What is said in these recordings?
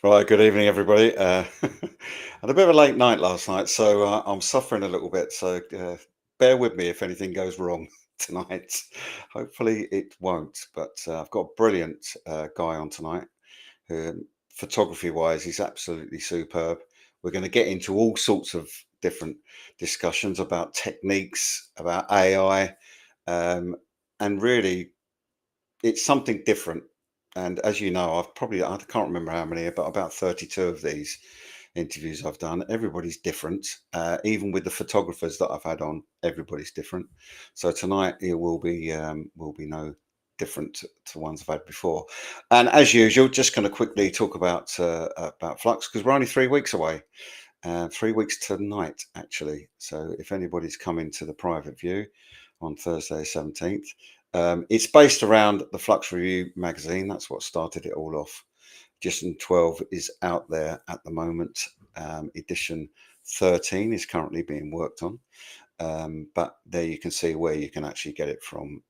Right, good evening, everybody. Had a bit of a late night last night, so I'm suffering a little bit. So bear with me if anything goes wrong tonight. Hopefully, it won't. But I've got a brilliant guy on tonight. Who, photography-wise, he's absolutely superb. We're going to get into all sorts of different discussions about techniques, about AI, um, and really it's something different. And as you know, I can't remember how many, but about 32 of these interviews I've done. Everybody's different. Even with the photographers that I've had on, everybody's different. So tonight it will be no different to ones I've had before. And as usual, just going to quickly talk about Flux because we're only 3 weeks away. 3 weeks tonight, actually. So if anybody's coming to the private view on Thursday, 17th, it's based around the Flux Review magazine. That's what started it all off. Edition 12 is out there at the moment. Edition 13 is currently being worked on. But there you can see where you can actually get it from,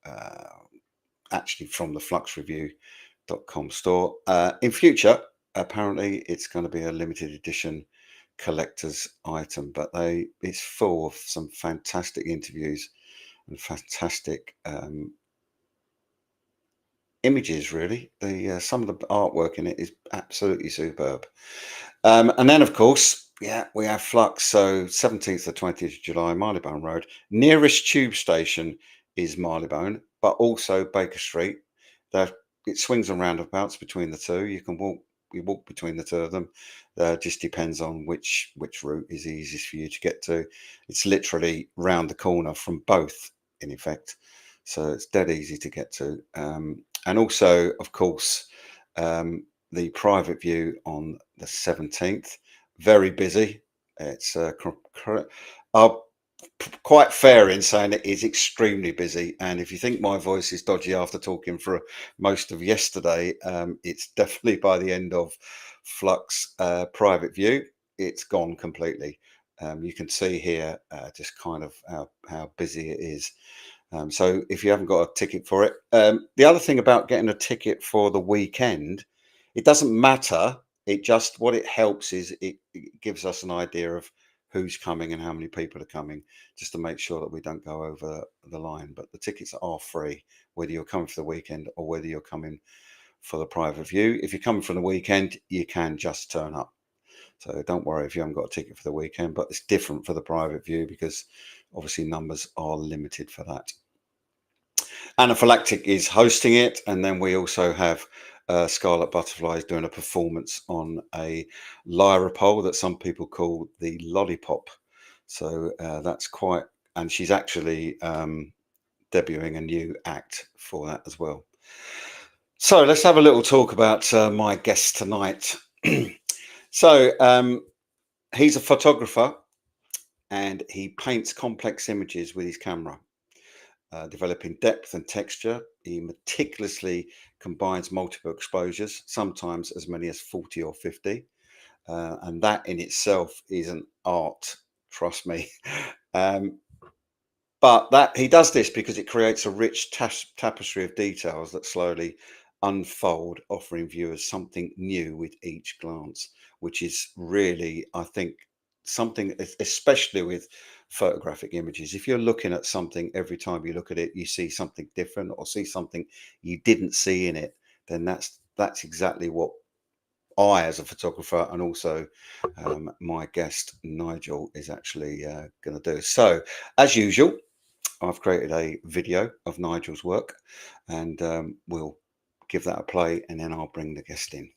actually from the fluxreview.com store. In future, apparently it's going to be a limited edition collector's item, but it's full of some fantastic interviews and fantastic images. Really, the some of the artwork in it is absolutely superb. And then of course, yeah, we have Flux. So 17th to 20th of July, Marylebone Road. Nearest tube station is Marylebone, but also Baker Street. It swings and roundabouts between the two. You walk between the two of them. Just depends on which route is easiest for you to get to. It's literally round the corner from both, in effect. So it's dead easy to get to. And also, of course, the private view on the 17th. Very busy. It's quite fair in saying it is extremely busy. And if you think my voice is dodgy after talking for most of yesterday, it's definitely by the end of Flux private view, it's gone completely. You can see here just kind of how busy it is. So if you haven't got a ticket for it, the other thing about getting a ticket for the weekend, it doesn't matter. What it helps is it gives us an idea of who's coming and how many people are coming, just to make sure that we don't go over the line. But the tickets are free, whether you're coming for the weekend or whether you're coming for the private view. If you're coming for the weekend, you can just turn up. So don't worry if you haven't got a ticket for the weekend, but it's different for the private view because obviously numbers are limited for that. Anaphylactic is hosting it, and then we also have Scarlet Butterflies doing a performance on a lyra pole that some people call the lollipop. So that's quite, and she's actually debuting a new act for that as well. So let's have a little talk about my guest tonight. So he's a photographer and he paints complex images with his camera. Developing depth and texture. He meticulously combines multiple exposures, sometimes as many as 40 or 50. And that in itself is an art, trust me. But that he does this because it creates a rich tapestry of details that slowly unfold, offering viewers something new with each glance, which is really, I think, something, especially with photographic images. If you're looking at something, every time you look at it, you see something different or see something you didn't see in it, then that's exactly what I, as a photographer, and also my guest Nigel is actually going to do. So, as usual, I've created a video of Nigel's work, and we'll give that a play, and then I'll bring the guest in.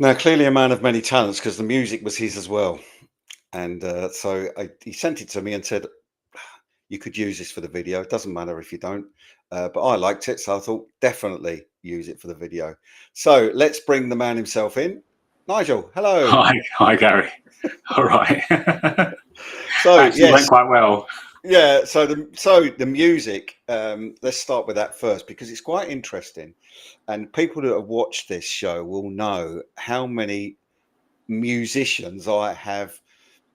Now, clearly a man of many talents because the music was his as well. And he sent it to me and said, you could use this for the video. It doesn't matter if you don't. But I liked it. So I thought, definitely use it for the video. So let's bring the man himself in. Nigel, hello. Hi, Gary. All right. So, Actually, yes. went quite well. Yeah, so the music. Let's start with that first because it's quite interesting, and people that have watched this show will know how many musicians I have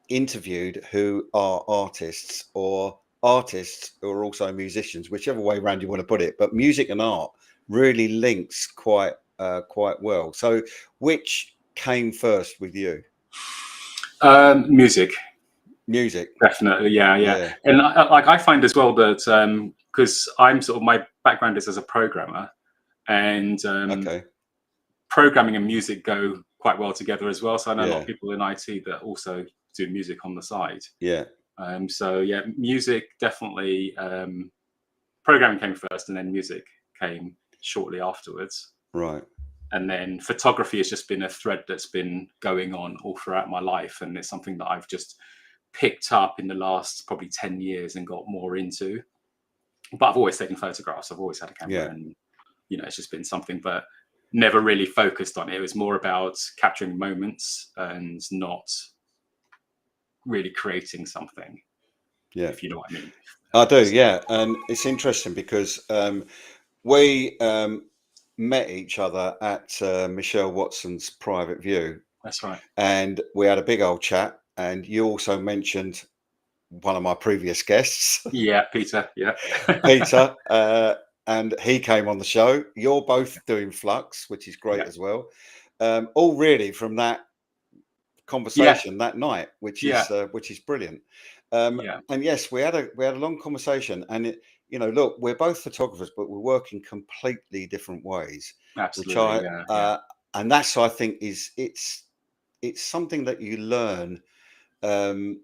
interviewed who are artists or artists who are also musicians, whichever way around you want to put it. But music and art really links quite well. So, which came first with you? Music, Music. definitely. Yeah. Yeah. And I find as well that because I'm sort of my background is as a programmer, and Okay. programming and music go quite well together as well. So I know a lot Yeah. of people in IT that also do music on the side. Yeah. So yeah, music definitely. Programming came first, and then music came shortly afterwards. Right. And then photography has just been a thread that's been going on all throughout my life, and it's something that I've just picked up in the last probably 10 years and got more into. But I've always taken photographs, I've always had a camera, Yeah. and it's just been something, but never really focused on it. It was more about capturing moments and not really creating something, Yeah. if you know what I mean. I do. Yeah. And it's interesting because we met each other at Michelle Watson's Private View, That's right. and we had a big old chat. And you also mentioned one of my previous guests, Yeah, Peter. Yeah. Peter, and he came on the show. You're both doing Flux, which is great Yeah. as well. All really from that Yeah. conversation that night, Yeah. which is brilliant. Yeah. And yes, we had a long conversation, and look, we're both photographers, but we work in completely different ways, which Absolutely. Yeah. Yeah. and that's I think is it's something that you learn um,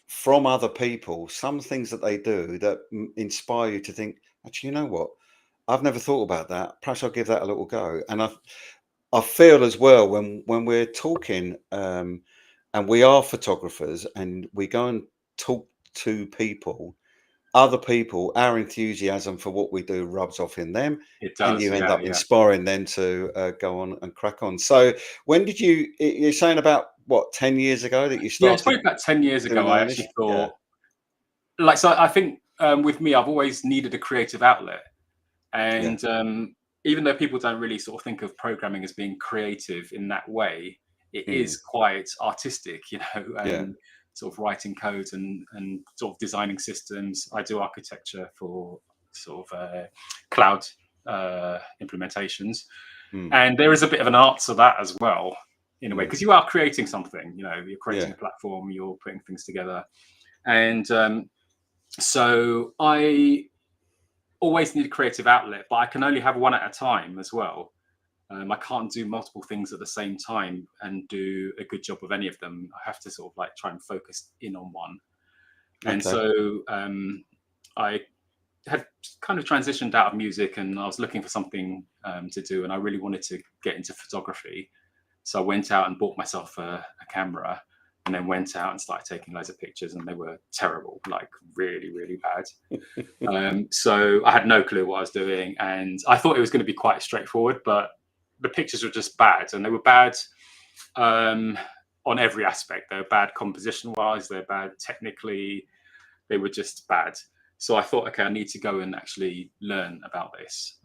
from other people. Some things that they do that inspire you to think, actually, you know what? I've never thought about that. Perhaps I'll give that a little go. And I feel as well when we're talking, and we are photographers, and we go and talk to people, other people, our enthusiasm for what we do rubs off in them, It and does. you end Yeah. up Yeah. inspiring them to go on and crack on. So, when did you're saying about what 10 years ago that you Yeah, it's started probably about 10 years doing ago. I earnest? actually Yeah, thought, like, so I think with me, I've always needed a creative outlet. yeah, And even though people don't really sort of think of programming as being creative in that way, it is mm, quite artistic, yeah, and sort of writing codes and sort of designing systems. I do architecture for sort of cloud implementations. mm, And there is a bit of an art to that as well, in a way, mm, because you are creating something, you're creating yeah, a platform, you're putting things together. And so I always need a creative outlet, but I can only have one at a time as well. I can't do multiple things at the same time and do a good job of any of them. I have to sort of like try and focus in on one. And okay, so I had kind of transitioned out of music, and I was looking for something to do, and I really wanted to get into photography. So I went out and bought myself a camera, and then went out and started taking loads of pictures, and they were terrible, like really, really bad. So I had no clue what I was doing, and I thought it was going to be quite straightforward, but the pictures were just bad, and they were bad um, on every aspect. They were bad composition-wise, they're bad technically, they were just bad. So I thought, okay, I need to go and actually learn about this,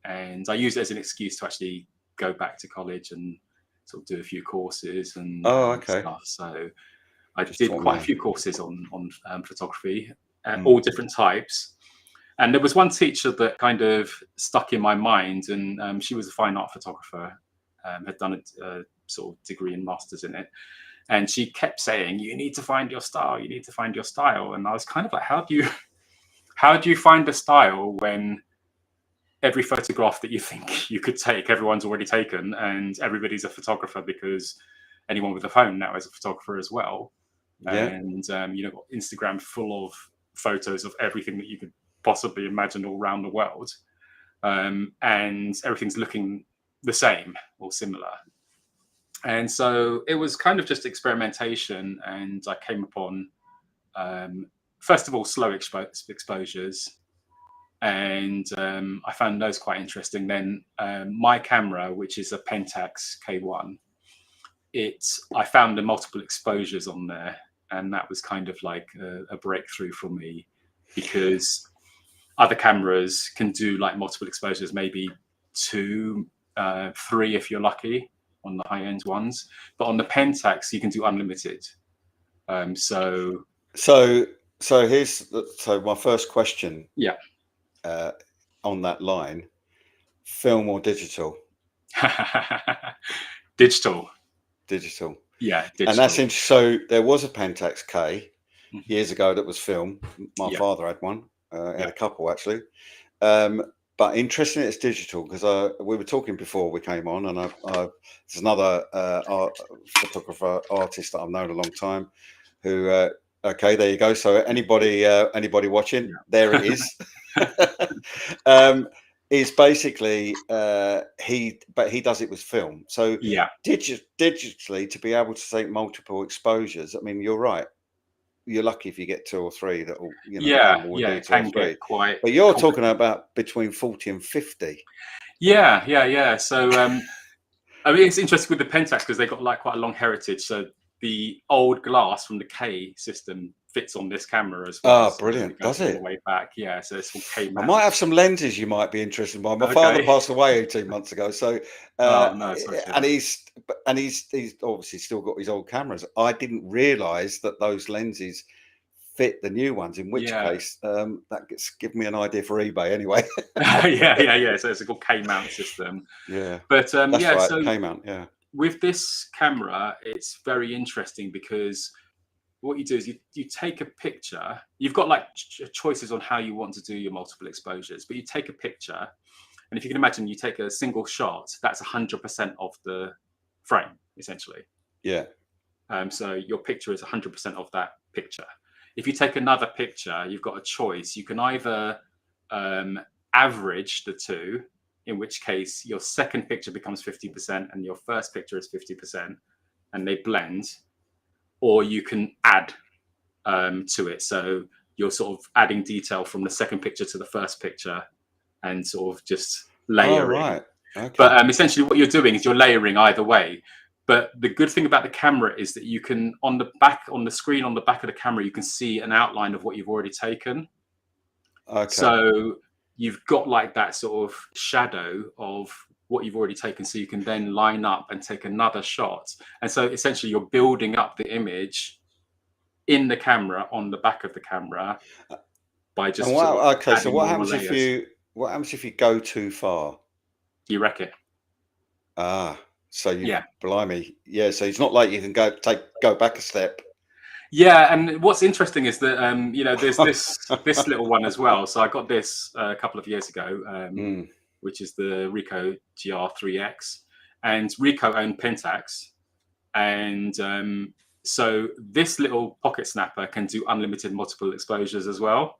and I used it as an excuse to actually go back to college and sort of do a few courses and oh, okay, stuff. So I just did taught quite a me. few courses on photography, Mm, all different types. And there was one teacher that kind of stuck in my mind, and she was a fine art photographer, had done a sort of degree and masters in it. And she kept saying, "You need to find your style. You need to find your style." And I was kind of like, how do you find a style when every photograph that you think you could take, everyone's already taken, and everybody's a photographer because anyone with a phone now is a photographer as well. yeah, And Instagram full of photos of everything that you could possibly imagine all around the world, and everything's looking the same or similar. And so it was kind of just experimentation, and I came upon first of all slow exposures, and I found those quite interesting. Then my camera, which is a Pentax K1, I found the multiple exposures on there, and that was kind of like a breakthrough for me, because other cameras can do like multiple exposures, maybe 2, 3 if you're lucky on the high end ones, but on the Pentax you can do unlimited. So my first question yeah. on that line: film or digital? Digital. Digital. Yeah, And that's digital. interesting. So there was a Pentax K Mhm. years ago that was film. My Yeah. father had one. Had Yeah. a couple actually. But interesting, it's digital, because we were talking before we came on, and there's another art photographer artist that I've known a long time who. Okay, there you go. So anybody watching, there it is. Is basically he does it with film. So Yeah. digitally, to be able to take multiple exposures. I mean, you're right. You're lucky if you get 2 or 3 that will, the Yeah. camera will Yeah. do It 2 or can 3. get quite But you're talking complicated. about between 40 and 50. Yeah. Yeah. Yeah. So I mean, it's interesting with the Pentax because they've got like quite a long heritage. So the old glass from the K system fits on this camera as well. Ah, So brilliant. it goes Does all the it? way back. Yeah. So it's called K I might mount. have some lenses you might be interested in. My father Okay. passed away 18 months ago, so Oh no, sorry to hear and that. he's obviously still got his old cameras. I didn't realise that those lenses fit the new ones. In which Yeah. case, that gets give me an idea for eBay anyway. Yeah. So it's a called K mount system. Yeah, But that's yeah. right. So K-mount. Yeah, with this camera, it's very interesting because what you do is you take a picture. You've got like choices on how you want to do your multiple exposures, but you take a picture, and if you can imagine, you take a single shot. That's 100% of the frame, essentially. yeah. So your picture is 100% of that picture. If you take another picture, you've got a choice. You can either average the two, in which case your second picture becomes 50% and your first picture is 50%, and they blend, or you can add to it. So you're sort of adding detail from the second picture to the first picture and sort of just Oh, layering. right. Okay. But essentially what you're doing is you're layering either way. But the good thing about the camera is that you can, on the screen on the back of the camera, you can see an outline of what you've already taken. Okay. So you've got like that sort of shadow of what you've already taken. So you can then line up and take another shot. And so essentially you're building up the image in the camera, on the back of the camera, by And just sort of so adding more layers. what happens if you go too far? You wreck it. Ah, so Yeah. blimey. Yeah, so it's not like you can go back a step. Yeah, and what's interesting is that there's this little one as well. So I got this a couple of years ago, Mm. which is the Ricoh GR3X, and Ricoh owned Pentax, and so this little pocket snapper can do unlimited multiple exposures as well.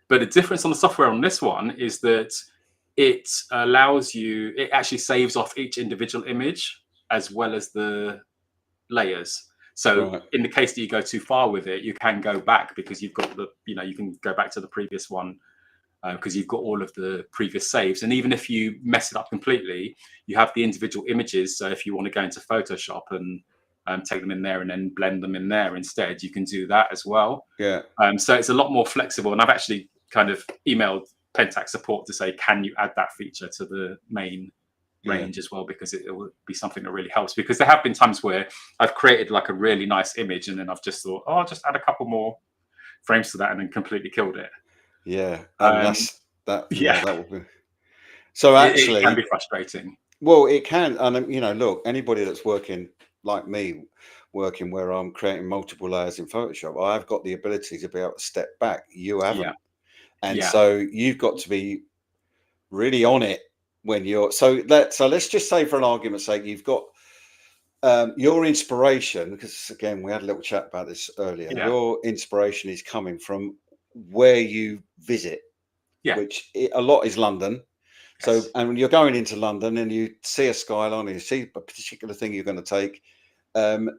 But the difference on the software on this one is that it actually saves off each individual image as well as the layers. So Right. in the case that you go too far with it, you can go back because you've got you can go back to the previous one because you've got all of the previous saves. And even if you mess it up completely, you have the individual images. So if you want to go into Photoshop and take them in there and then blend them in there instead, you can do that as well. Yeah. So it's a lot more flexible. And I've actually kind of emailed Pentax support to say, can you add that feature to the main range as well, because it will be something that really helps. Because there have been times where I've created like a really nice image and then I've just thought, oh, I'll just add a couple more frames to that and then completely killed it. Yeah. And that Yeah, will be. So it can actually, be frustrating. well, it can. And look, anybody that's working like me, working where I'm creating multiple layers in Photoshop, I've got the ability to be able to step back. You Yeah, haven't. And yeah, so you've got to be really on it when you're let's just say, for an argument's sake, you've got your inspiration, because again we had a little chat about this earlier. yeah, Your inspiration is coming from where you visit, yeah, which a lot is London. So, Yes. and when you're going into London and you see a skyline, and you see a particular thing you're going to take, um,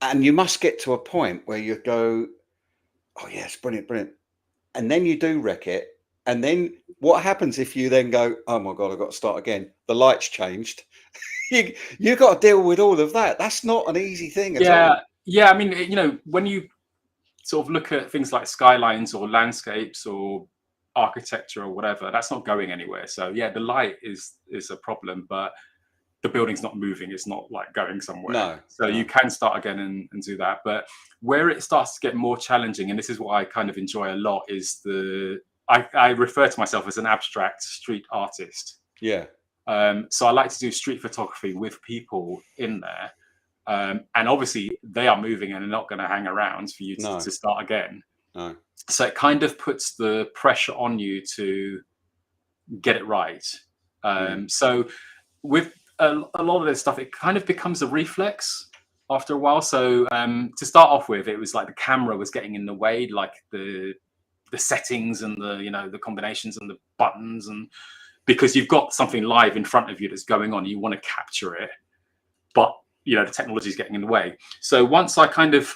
and you must get to a point where you go, "Oh yes, brilliant, brilliant," and then you do wreck it, and then what happens if you then go, "Oh my god, I've got to start again. The lights changed." You got to deal with all of that. That's not an easy thing at all. Yeah. Yeah. I mean, when you sort of look at things like skylines or landscapes or architecture or whatever, that's not going anywhere. So yeah, the light is a problem, but the building's not moving. It's not like going somewhere. No, So you no. can start again and do that. But where it starts to get more challenging, and this is what I kind of enjoy a lot, is I refer to myself as an abstract street artist. Yeah, So I like to do street photography with people in there. And obviously they are moving and they're not going to hang around for you no, to start again. no. So it kind of puts the pressure on you to get it right. Mm, So with a lot of this stuff, it kind of becomes a reflex after a while. So to start off with, it was like the camera was getting in the way, like the settings and the combinations and the buttons, and because you've got something live in front of you that's going on, you want to capture it, but the technology is getting in the way. So once I kind of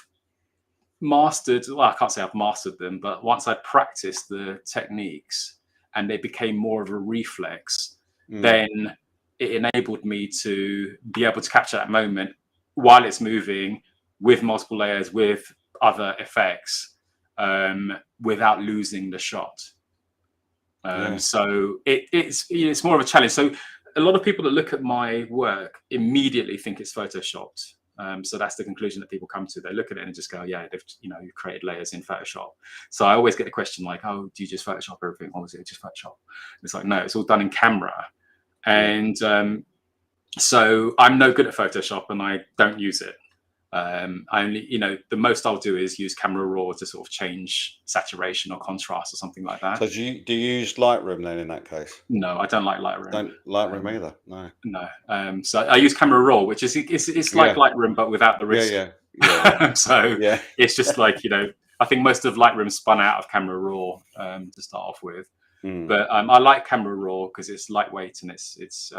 mastered, well, I can't say I've mastered them, but once I practiced the techniques and they became more of a reflex, mm. then it enabled me to be able to capture that moment while it's moving with multiple layers, with other effects, without losing the shot. Yeah. So it's more of a challenge. So a lot of people that look at my work immediately think it's photoshopped. So that's the conclusion that people come to. They look at it and just go, "Yeah, they've you've created layers in Photoshop." So I always get the question like, "Oh, do you just Photoshop everything, or is it just Photoshop?" And it's like, no, it's all done in camera. Yeah. And so I'm no good at Photoshop, and I don't use it. I only, the most I'll do is use Camera Raw to sort of change saturation or contrast or something like that. So do you use Lightroom then in that case? No, I don't like Lightroom. Don't Lightroom Um, either. No. no. So I use Camera Raw, which is it's like Yeah. Lightroom but without the Yeah. risk. Yeah. Yeah. Yeah. So Yeah. it's just like I think most of Lightroom spun out of Camera Raw to start off with. Mm. But I like Camera Raw because it's lightweight and it's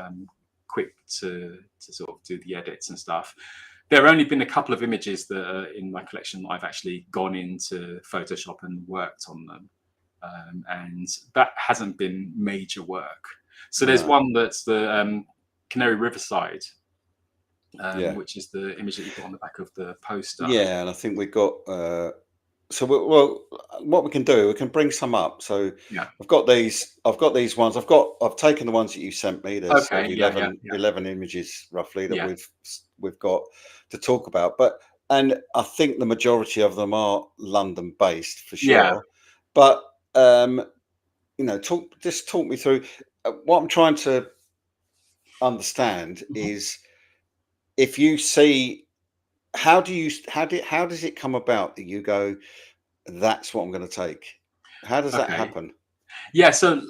quick to sort of do the edits and stuff. There have only been a couple of images that are in my collection that I've actually gone into Photoshop and worked on them. And that hasn't been major work. So there's No. one that's the Canary Riverside, Yeah. which is the image that you put on the back of the poster. Yeah, and I think we've got. So well, what we can do, we can bring some up. So Yeah. I've got these. I've got these ones. I've taken the ones that you sent me. There's Okay. Yeah. 11 images roughly that Yeah. we've got to talk about. And I think the majority of them are London based for Yeah. sure. But talk me through what I'm trying to understand Mhm. is if you see how does it come about that you go, that's what I'm going to take? How does that Okay. happen? Yeah. So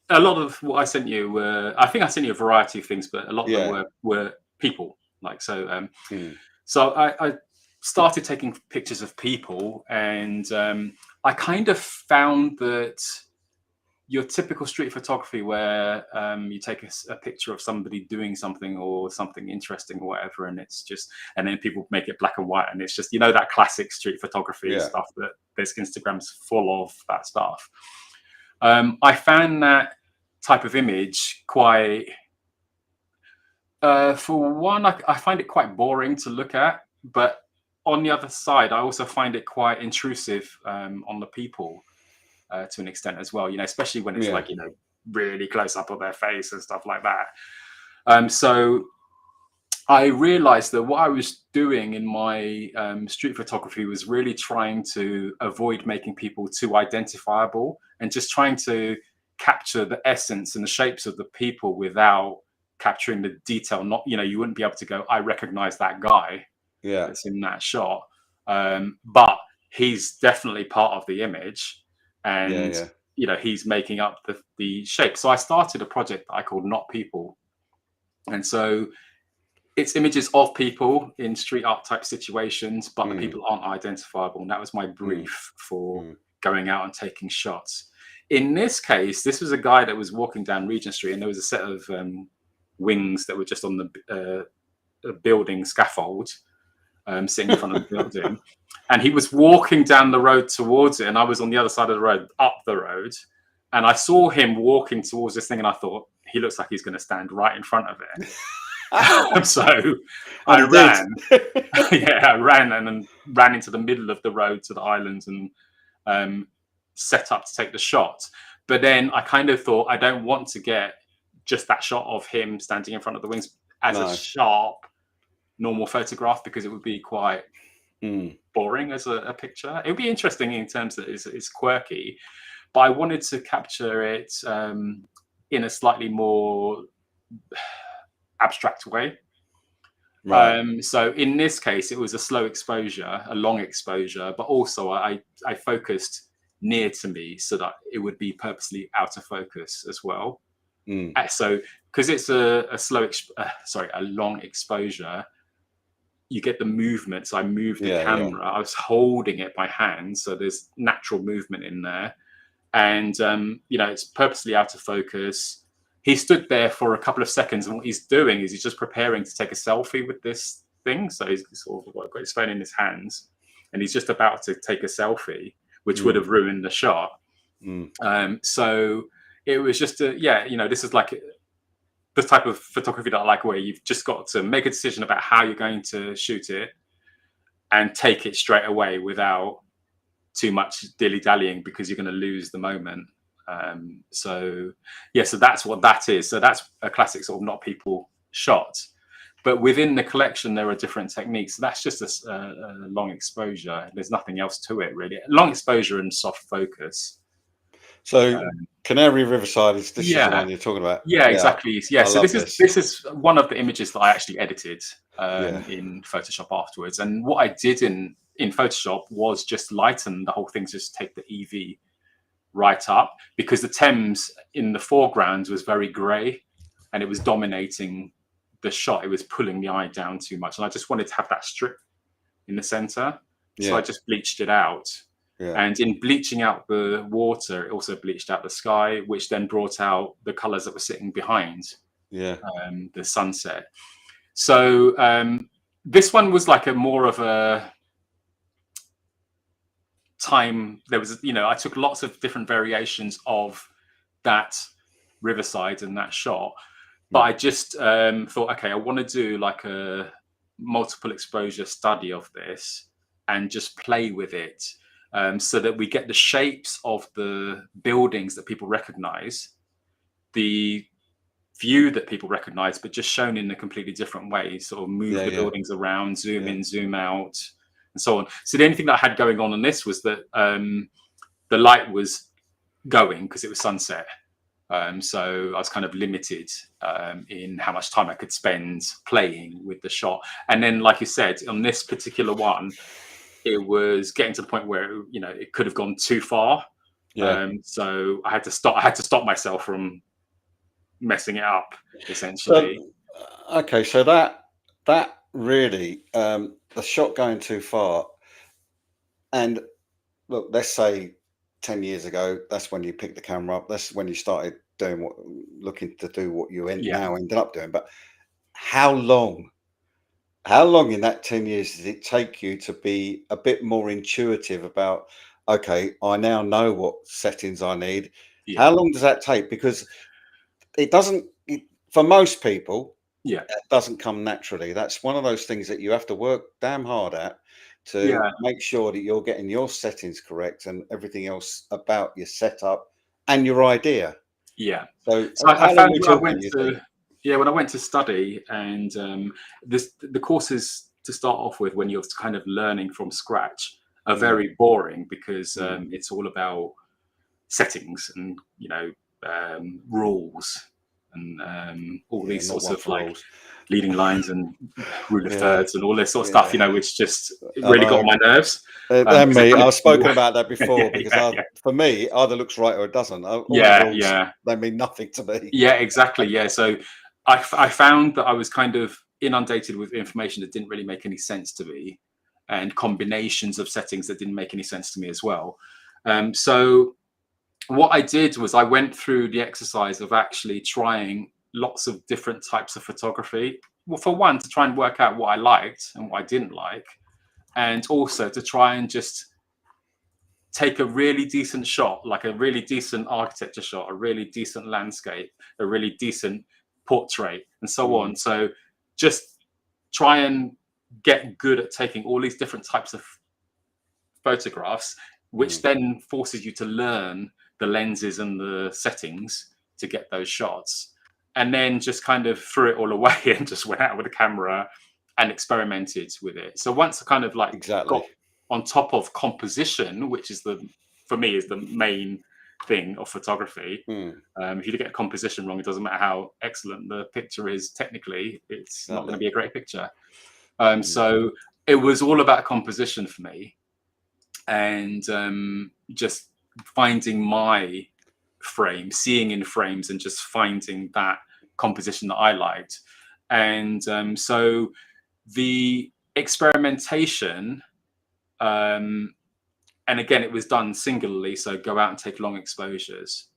a lot of what I sent you were, I think I sent you a variety of things, but a lot of them Yeah. were people. Like so. Mm. So I started taking pictures of people, and I kind of found that your typical street photography, where you take a picture of somebody doing something or something interesting or whatever, and and then people make it black and white, and it's just that classic street photography Yeah. stuff that there's Instagrams full of that stuff. I found that type of image quite. For one, I find it quite boring to look at, but on the other side, I also find it quite intrusive on the people to an extent as well. Especially when it's Yeah. like really close up of their face and stuff like that. So I realized that what I was doing in my street photography was really trying to avoid making people too identifiable and just trying to capture the essence and the shapes of the people without capturing the detail. Not, you wouldn't be able to go, I recognize that guy Yeah. that's in that shot. But he's definitely part of the image, Yeah. and Yeah. he's making up the shape. So I started a project that I called Not People. And so it's images of people in street art type situations, but the Mm. people aren't identifiable. And that was my Mm. brief for Mm. going out and taking shots. In this case, this was a guy that was walking down Regent Street, and there was a set of wings that were just on the building scaffold, sitting in front of the building. And he was walking down the road towards it, and I was on the other side of the road, up the road. And I saw him walking towards this thing, and I thought, he looks like he's going to stand right in front of it. So I ran. Yeah, I ran and then ran into the middle of the road to the islands and set up to take the shot. But then I kind of thought, I don't want to get just that shot of him standing in front of the wings as a sharp, normal photograph, because it would be quite boring as a picture. It would be interesting in terms that it's quirky, but I wanted to capture it in a slightly more abstract way. Right. So in this case, it was a slow exposure, a long exposure, but also I focused near to me so that it would be purposely out of focus as well. So because it's a long exposure, you get the movement. So I moved the camera. I was holding it by hand, so there's natural movement in there, and it's purposely out of focus. He stood there for a couple of seconds, and what he's doing is he's just preparing to take a selfie with this thing. So he's sort of got his phone in his hands, and he's just about to take a selfie, which would have ruined the shot. So it was just this is like the type of photography that I like, where you've just got to make a decision about how you're going to shoot it and take it straight away without too much dilly-dallying, because you're going to lose the moment. So that's what that is. So that's a classic sort of not people shot. But within the collection, there are different techniques. So that's just a long exposure. There's nothing else to it, really. Long exposure and soft focus. So Canary Riverside is the one you're talking about. Yeah, exactly. Yeah. So this is one of the images that I actually edited in Photoshop afterwards. And what I did in Photoshop was just lighten the whole thing, just take the EV right up, because the Thames in the foreground was very grey and it was dominating the shot. It was pulling the eye down too much, and I just wanted to have that strip in the center. So I just bleached it out. And in bleaching out the water, it also bleached out the sky, which then brought out the colors that were sitting behind the sunset. So this one was like more of a time. There was, I took lots of different variations of that riverside and that shot, but I just thought, okay, I want to do like a multiple exposure study of this and just play with it. So that we get the shapes of the buildings that people recognize, the view that people recognize, but just shown in a completely different way. Sort of move the buildings around, zoom in, zoom out, and so on. So the only thing that I had going on this was that the light was going because it was sunset. So I was kind of limited in how much time I could spend playing with the shot. And then, like you said, on this particular one, it was getting to the point where it could have gone too far. So I had to stop myself from messing it up, essentially. So that really the shot going too far. And look, let's say 10 years ago, that's when you picked the camera up. That's when you started looking to do what you now ended up doing. But how long in that 10 years did it take you to be a bit more intuitive about, okay, I now know what settings I need? How long does that take? Because it doesn't, for most people, it doesn't come naturally. That's one of those things that you have to work damn hard at to make sure that you're getting your settings correct and everything else about your setup and your idea. So I found when I went to study, and the courses to start off with, when you're kind of learning from scratch, are very boring, because it's all about settings and rules and all these sorts of like leading lines and rule of thirds and all this sort of stuff, which just really got on my nerves. And me, I've spoken about that before, because for me, either looks right or it doesn't. They mean nothing to me. Exactly. So I found that I was kind of inundated with information that didn't really make any sense to me, and combinations of settings that didn't make any sense to me as well. So what I did was I went through the exercise of actually trying lots of different types of photography. Well, for one, to try and work out what I liked and what I didn't like, and also to try and just take a really decent shot, like a really decent architecture shot, a really decent landscape, a really decent portrait, and so Mm, on. So just try and get good at taking all these different types of photographs, which mm, then forces you to learn the lenses and the settings to get those shots. And then just kind of threw it all away and just went out with a camera and experimented with it. So once I kind of like got exactly. on top of composition, which is for me, is the main thing of photography. Mm, If you get composition wrong, it doesn't matter how excellent the picture is technically, it's not going to exactly. be a great picture. Mm, So it was all about composition for me, and just finding my frame, seeing in frames, and just finding that composition that I liked. And so the experimentation, um, and again, it was done singularly. So go out and take long exposures,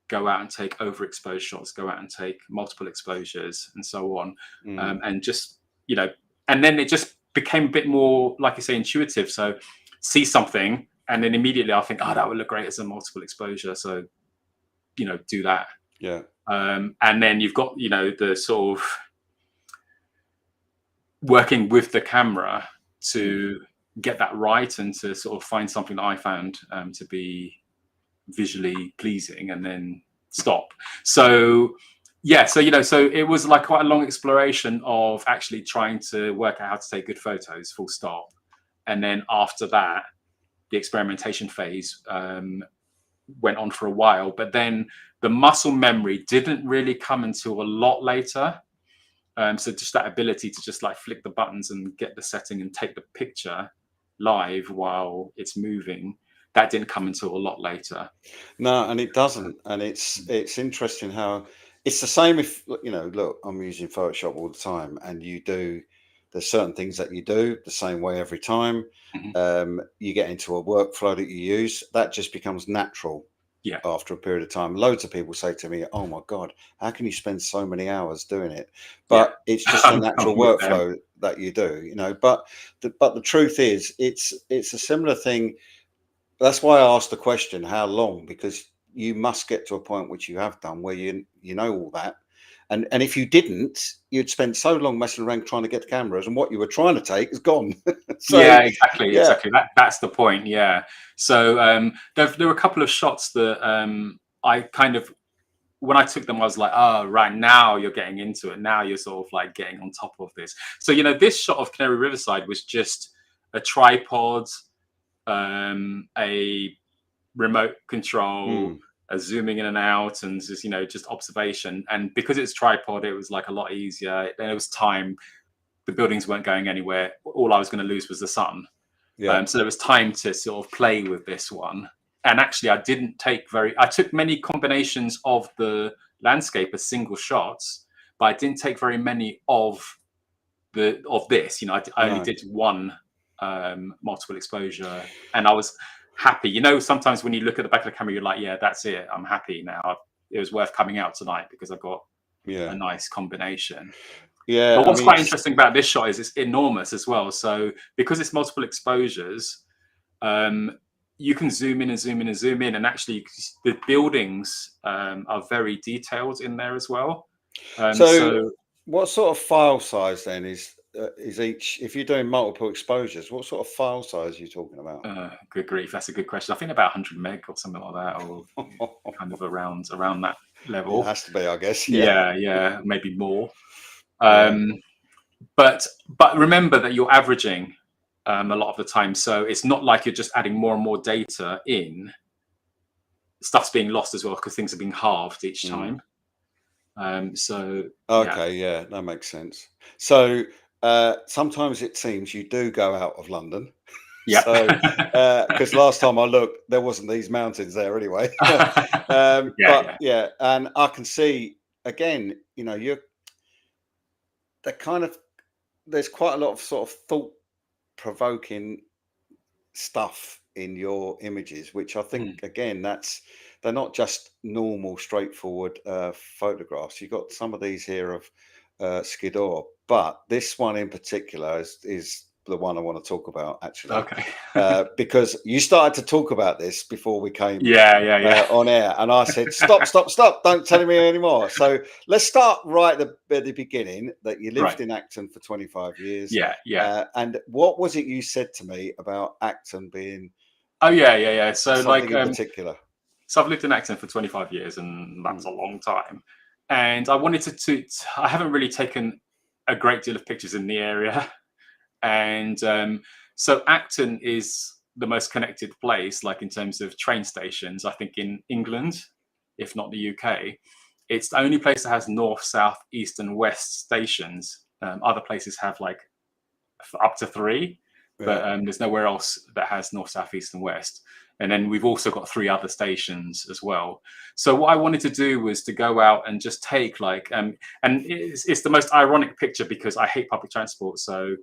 go out and take overexposed shots, go out and take multiple exposures, and so on. mm. And just, you know, and then it just became a bit more, like you say, intuitive. So see something, and then immediately I think, oh, that would look great as a multiple exposure. So, do that. Yeah. And then you've got, the sort of working with the camera Mm. to get that right and to sort of find something that I found to be visually pleasing, and then stop. So yeah, so it was like quite a long exploration of actually trying to work out how to take good photos, full stop. And then after that, the experimentation phase went on for a while, but then the muscle memory didn't really come until a lot later. So just that ability to just like flick the buttons and get the setting and take the picture live while it's moving, that didn't come until a lot later. No, and it doesn't. And it's interesting how it's the same if look, I'm using Photoshop all the time, and there's certain things that you do the same way every time. Mhm. You get into a workflow that you use, that just becomes natural Yeah. after a period of time. Loads of people say to me, "Oh my God, how can you spend so many hours doing it?" Yeah. But it's just a I'm natural with them. workflow that you do. But the truth is, it's a similar thing. That's why I asked the question, how long? Because you must get to a point which you have done where you know all that. And if you didn't, you'd spend so long messing around trying to get the cameras, and what you were trying to take is gone. So Yeah, exactly, yeah, exactly. That's the point. Yeah. So there were a couple of shots that I kind of, when I took them, I was like, oh, right, now you're getting into it. Now you're sort of like getting on top of this. So this shot of Canary Riverside was just a tripod, a remote control, mm, zooming in and out, and just observation. And because it's tripod, it was like a lot easier. Then it was time. The buildings weren't going anywhere. All I was going to lose was the sun. yeah. So there was time to sort of play with this one. And actually, I took many combinations of the landscape as single shots, but I didn't take very many of this. I only No, did one multiple exposure, and I was happy. Sometimes when you look at the back of the camera, you're like, yeah, that's it. I'm happy now. It was worth coming out tonight because I got yeah, a nice combination. yeah. But I what's mean, quite it's interesting about this shot is it's enormous as well. So because it's multiple exposures, um, you can zoom in and zoom in and zoom in, and actually the buildings are very detailed in there as well. so. So What sort of file size then is each? If you're doing multiple exposures, what sort of file size are you talking about? good grief, that's a good question. I think about 100 meg or something like that, or kind of around that It level. has to be, I guess. Yeah, Yeah, yeah, maybe more. yeah. Um, but remember that you're averaging a lot of the time, so it's not like you're just adding more and more data in. Stuff's being lost as well because things are being halved each Mm. time. So yeah, Okay, yeah, that makes sense. So sometimes it seems you do go out of London. yep, So because last time I looked, there wasn't these mountains there anyway. yeah, But yeah. yeah, and I can see again, you're the kind of there's quite a lot of sort of thought provoking stuff in your images, which I think Mm, again, they're not just normal, straightforward photographs. You've got some of these here of Skiddaw, but this one in particular is the one I want to talk about, actually, Okay. because you started to talk about this before we came Yeah. on air, and I said, "Stop! Don't tell me anymore." So let's start right at the beginning. That you lived Right. in Acton for 25 years. Yeah. And what was it you said to me about Acton being Oh, yeah. So something in particular? so I've lived in Acton for 25 years, and that's a long time. And I wanted I haven't really taken a great deal of pictures in the area. And so Acton is the most connected place, like in terms of train stations, I think in England, if not the UK. It's the only place that has north, south, east, and west stations. Other places have like up to 3, but Yeah. there's nowhere else that has north, south, east, and west. And then we've also got 3 other stations as well. So what I wanted to do was to go out and just take like, and it's the most ironic picture because I hate public transport. So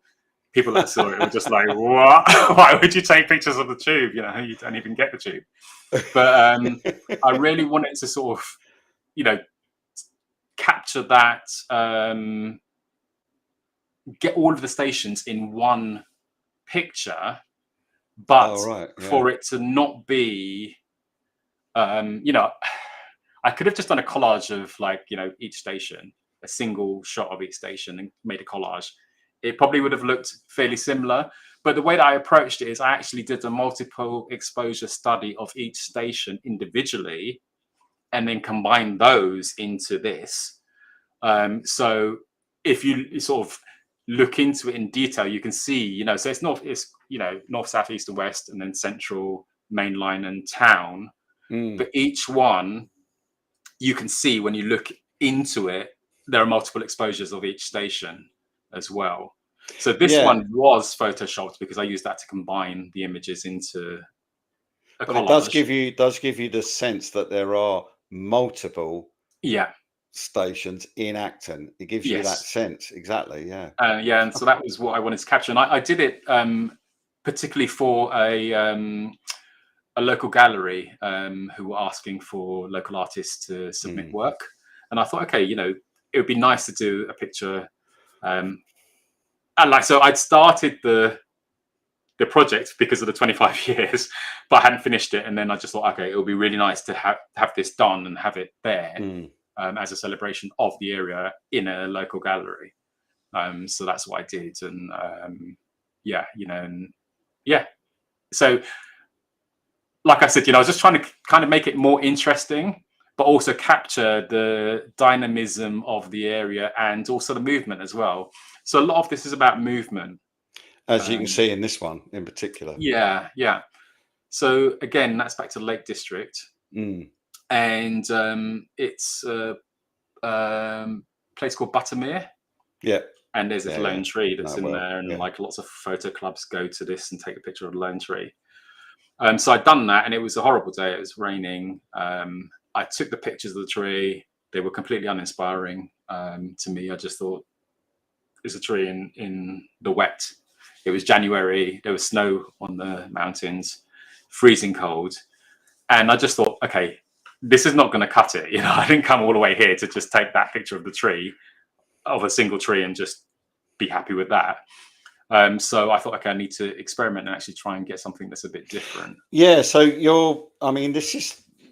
people that saw it were just like, "What? Why would you take pictures of the tube? You know, you don't even get the tube." But I really wanted to sort of, capture that, get all of the stations in one picture, but Oh, right. Yeah. for it to not be, I could have just done a collage of like, each station, a single shot of each station and made a collage. It probably would have looked fairly similar. But the way that I approached it is I actually did a multiple exposure study of each station individually and then combined those into this. So if you sort of look into it in detail, you can see, so it's north, south, east, and west, and then central, main line, and town. But each one, you can see when you look into it, there are multiple exposures of each station as well. So this one was photoshopped because I used that to combine the images into a collage. But it does give you the sense that there are multiple stations in Acton. It gives you that sense. Exactly. Yeah. And so that was what I wanted to capture. And I did it particularly for a local gallery who were asking for local artists to submit work. And I thought, okay, it would be nice to do a picture. And so I'd started the project because of the 25 years, but I hadn't finished it. And then I just thought, okay, it would be really nice to have this done and have it there as a celebration of the area in a local gallery. So that's what I did. And So like I said, I was just trying to kind of make it more interesting, but also capture the dynamism of the area and also the movement as well. So a lot of this is about movement. As you can see in this one in particular. Yeah. So again, that's back to the Lake District. And it's a place called Buttermere. Yeah. And there's this lone tree that's in there, and like lots of photo clubs go to this and take a picture of the lone tree. So I'd done that, and it was a horrible day. It was raining. I took the pictures of the tree. They were completely uninspiring to me. I just thought, it's a tree in the wet. It was January. There was snow on the mountains, freezing cold. And I just thought, okay, this is not going to cut it. I didn't come all the way here to just take that picture of the tree, of a single tree, and just be happy with that. So I thought, okay, I need to experiment and actually try and get something that's a bit different. Yeah. So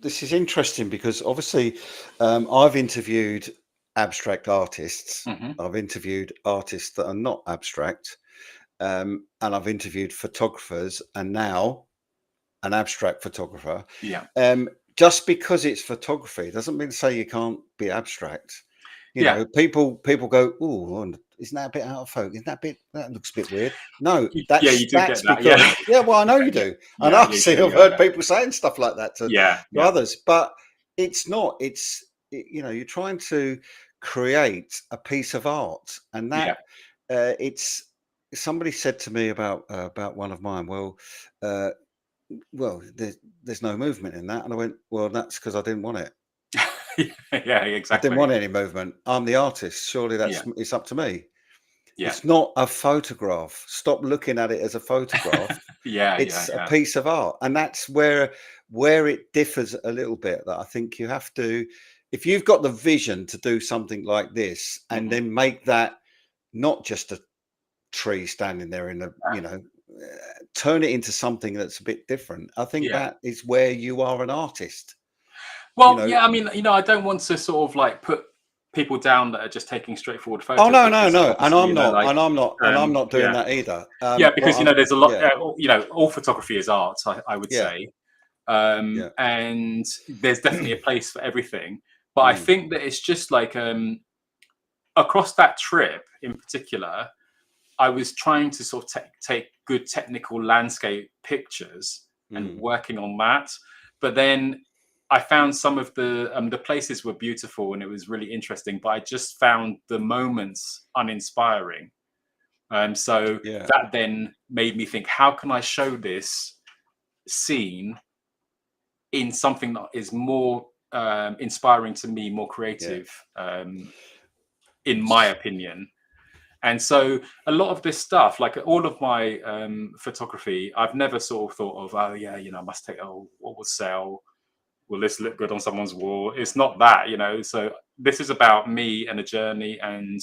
this is interesting because obviously I've interviewed abstract artists. I've interviewed artists that are not abstract. And I've interviewed photographers, and now an abstract photographer. Yeah. Just because it's photography doesn't mean to say you can't be abstract. People go, "Oh, isn't that a bit out of focus? That looks a bit weird." No, you do get that. Because, well, I know you do. And I've heard people saying stuff like that to others, but it's not. It's you're trying to create a piece of art, and that it's. Somebody said to me about one of mine. Well, there's no movement in that, and I went, well, that's because I didn't want it. Yeah, exactly. I didn't want any movement. I'm the artist. Surely it's up to me. Yeah. It's not a photograph. Stop looking at it as a photograph. It's a piece of art, and that's where where it differs a little bit, that I think you have to, if you've got the vision to do something like this, and then make that not just a tree standing there in a, turn it into something that's a bit different. I think Yeah. that is where you are an artist. Well, yeah, I mean, I don't want to sort of like put people down that are just taking straightforward Oh photos, no, no, because no, and obviously, I'm not, and I'm not, and I'm not doing yeah, that either. yeah, What because I'm, there's a lot, yeah, all photography is art, I would yeah, say, yeah, and there's definitely a place for everything. But I think that it's just like across that trip in particular, I was trying to sort of take good technical landscape pictures and working on that. But then I found some of the places were beautiful and it was really interesting, but I just found the moments uninspiring. So yeah, that then made me think, how can I show this scene in something that is more inspiring to me, more yeah. creative, in my opinion. And so a lot of this stuff, like all of my photography, I've never sort of thought of, oh yeah, I must take, oh, what will sell? Will this look good on someone's wall? It's not that, So this is about me and a journey, and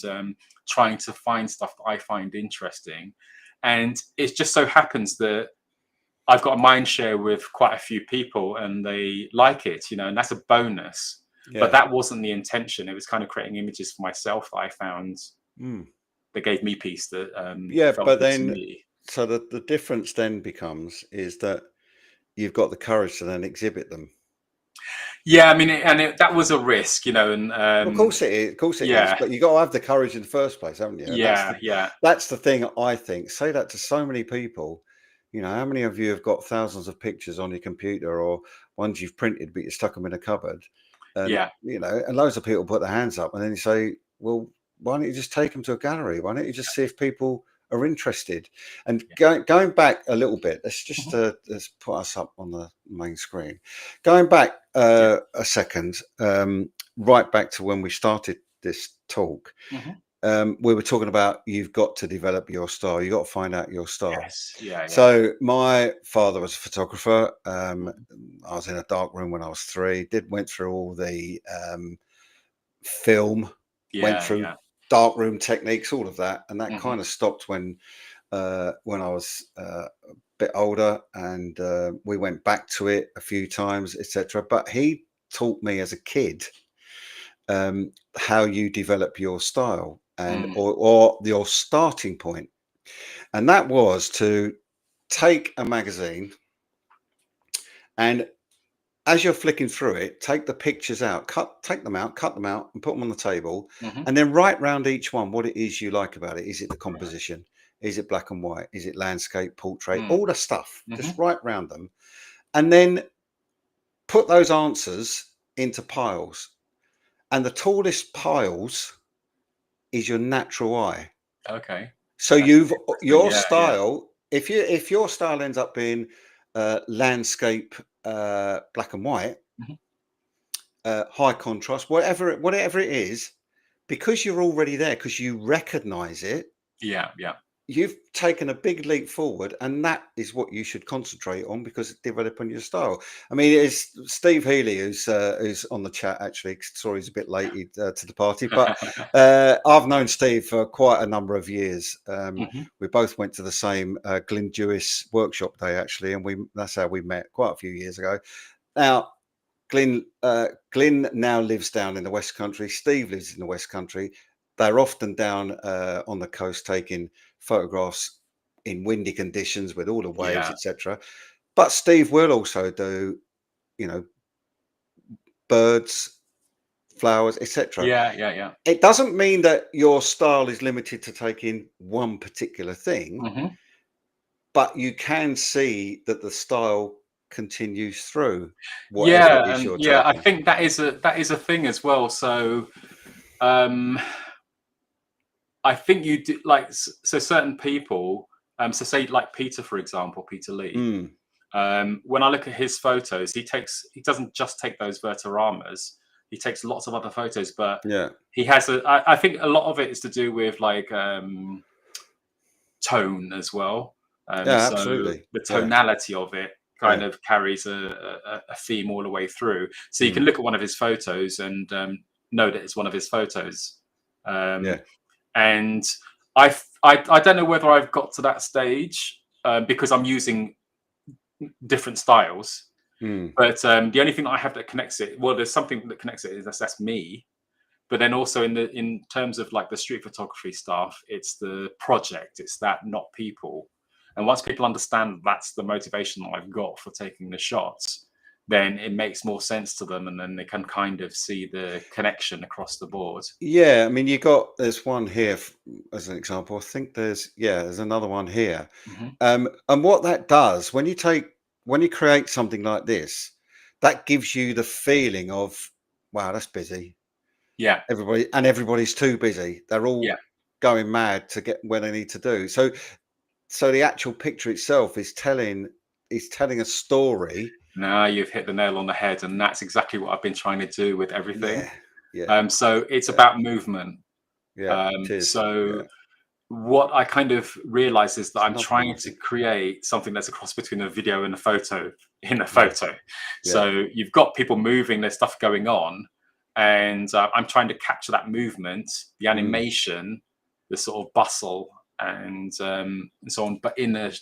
trying to find stuff that I find interesting. And it just so happens that I've got a mind share with quite a few people and they like it, and that's a bonus. But Yeah. that wasn't the intention. It was kind of creating images for myself that I found that gave me peace, that Yeah, felt but good to then, me. so the difference then becomes is that you've got the courage to then exhibit them. Yeah, I mean, that was a risk, and Of course it is, of course it is. yeah, But you got to have the courage in the first place, haven't you? And yeah, yeah, that's the thing. I think, say that to so many people. How many of you have got thousands of pictures on your computer, or ones you've printed but you stuck them in a cupboard, and yeah, and loads of people put their hands up, and then you say, well, why don't you just take them to a gallery? Why don't you just see if people are interested? And going back a little bit, let's just let's put us up on the main screen. Going back yeah, a second, right back to when we started this talk. We were talking about, you've got to develop your style. You got to find out your style. yes, yeah, yeah, So my father was a photographer. I was in a dark room when I was 3. Went through all the film, went yeah, through yeah, darkroom techniques, all of that, and that hmm kind of stopped when I was a bit older, and we went back to it a few times, etc. But he taught me as a kid how you develop your style, and or your starting point, and that was to take a magazine, and as you're flicking through it, take the pictures out, take them out, cut them out, and put them on the table, hmm and then write round each one what it is you like about it. Is it the right, composition? Is it black and white? Is it landscape, portrait? mm All the stuff. Just hmm write round them, and then put those answers into piles. And the tallest piles is your natural eye. okay, So that's interesting. your Yeah, yeah, style. If your style ends up being landscape, black and white, hmm high contrast, whatever it is, because you're already there, because you recognize it, yeah, yeah, you've taken a big leap forward, and that is what you should concentrate on, because it's developing your style. I mean, it's Steve Healy who's on the chat, actually. Sorry, he's a bit late to the party, but I've known Steve for quite a number of years. hmm We both went to the same Glyn Dewis workshop day, actually, and that's how we met quite a few years ago. Now, Glyn now lives down in the West Country. Steve lives in the West Country. They're often down on the coast taking photographs in windy conditions with all the waves, yeah, etc. But Steve will also do, you know, birds, flowers, etc. yeah, yeah, yeah, It doesn't mean that your style is limited to taking one particular thing, hmm but you can see that the style continues through whatever it yeah, is and you're yeah, I taking. think that is a thing as well. So um I think you do, like, so certain people, so say like Peter, for example, Peter Lee. Mm, When I look at his photos, he doesn't just take those vertoramas. He takes lots of other photos, but yeah. he has I think a lot of it is to do with like tone as well. Yeah, So absolutely. the Yeah. tonality of it. kind of carries a theme all the way through. So you can look at one of his photos and know that it's one of his photos. Yeah. And I don't know whether I've got to that stage because I'm using different styles. But the only thing that I have that connects it, well, there's something that connects it, is that's me. But then also in terms of like the street photography stuff, it's the project, it's that, not people. And once people understand that's the motivation that I've got for taking the shots, then it makes more sense to them, and then they can kind of see the connection across the board. Yeah, I mean, there's one here as an example. I think there's another one here. Hmm. And what that does when you create something like this, that gives you the feeling of, wow, that's busy. Yeah, Everybody's too busy. They're yeah. all going mad to get where they need to do. So the actual picture itself is telling a story. Now you've hit the nail on the head, and that's exactly what I've been trying to do with everything. Yeah, yeah, So it's yeah, about movement. yeah. It is. So Yeah, what I kind of realize is that it's I'm another one, trying I to think. create something that's a cross between a video and a photo in a Yeah, photo. yeah. So you've got people moving, there's stuff going on, and I'm trying to capture that movement, the Mm, animation, the sort of bustle, and so on, but in a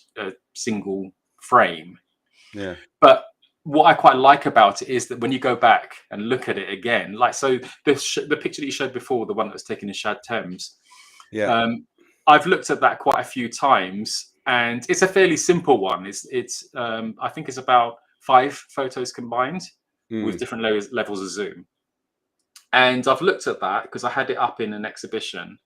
single frame. yeah, But what I quite like about it is that when you go back and look at it again, like so, the picture that you showed before, the one that was taken in Shad Thames, yeah. um, I've looked at that quite a few times, and it's a fairly simple one. It's I think it's about 5 photos combined with Mm, different levels of zoom. And I've looked at that because I had it up in an exhibition,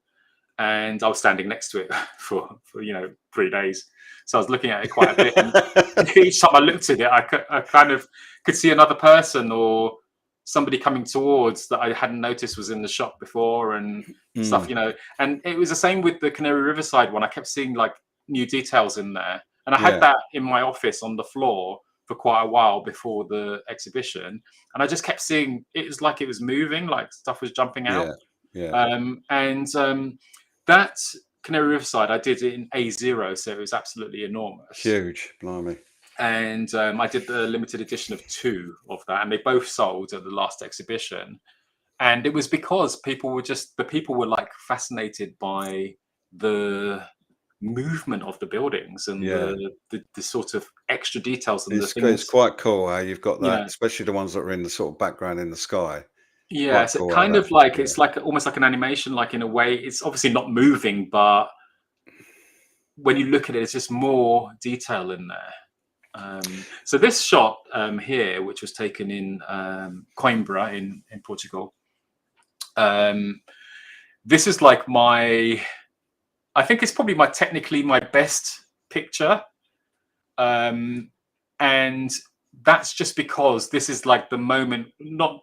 and I was standing next to it for 3 days. So I was looking at it quite a bit, and each time I looked at it, I kind of could see another person or somebody coming towards that I hadn't noticed was in the shop before, and stuff. mm, And it was the same with the Canary Riverside one. I kept seeing like new details in there, and I had yeah, that in my office on the floor for quite a while before the exhibition, and I just kept seeing it was like it was moving, like stuff was jumping out. yeah, yeah. And that Canary Riverside, I did it in A0, so it was absolutely enormous. Huge, blimey. And I did the limited edition of 2 of that, and they both sold at the last exhibition. And it was because the people were like fascinated by the movement of the buildings and Yeah. the sort of extra details and the It's things, quite cool how you've got you that, know. especially the ones that are in the sort of background in the sky. Yeah, Quite so cool how kind that, of like yeah. it's like almost like an animation, like in a way. It's obviously not moving, but when you look at it, it's just more detail in there. So this shot here, which was taken in Coimbra in Portugal, this is like I think it's probably technically my best picture. And that's just because this is like the moment, not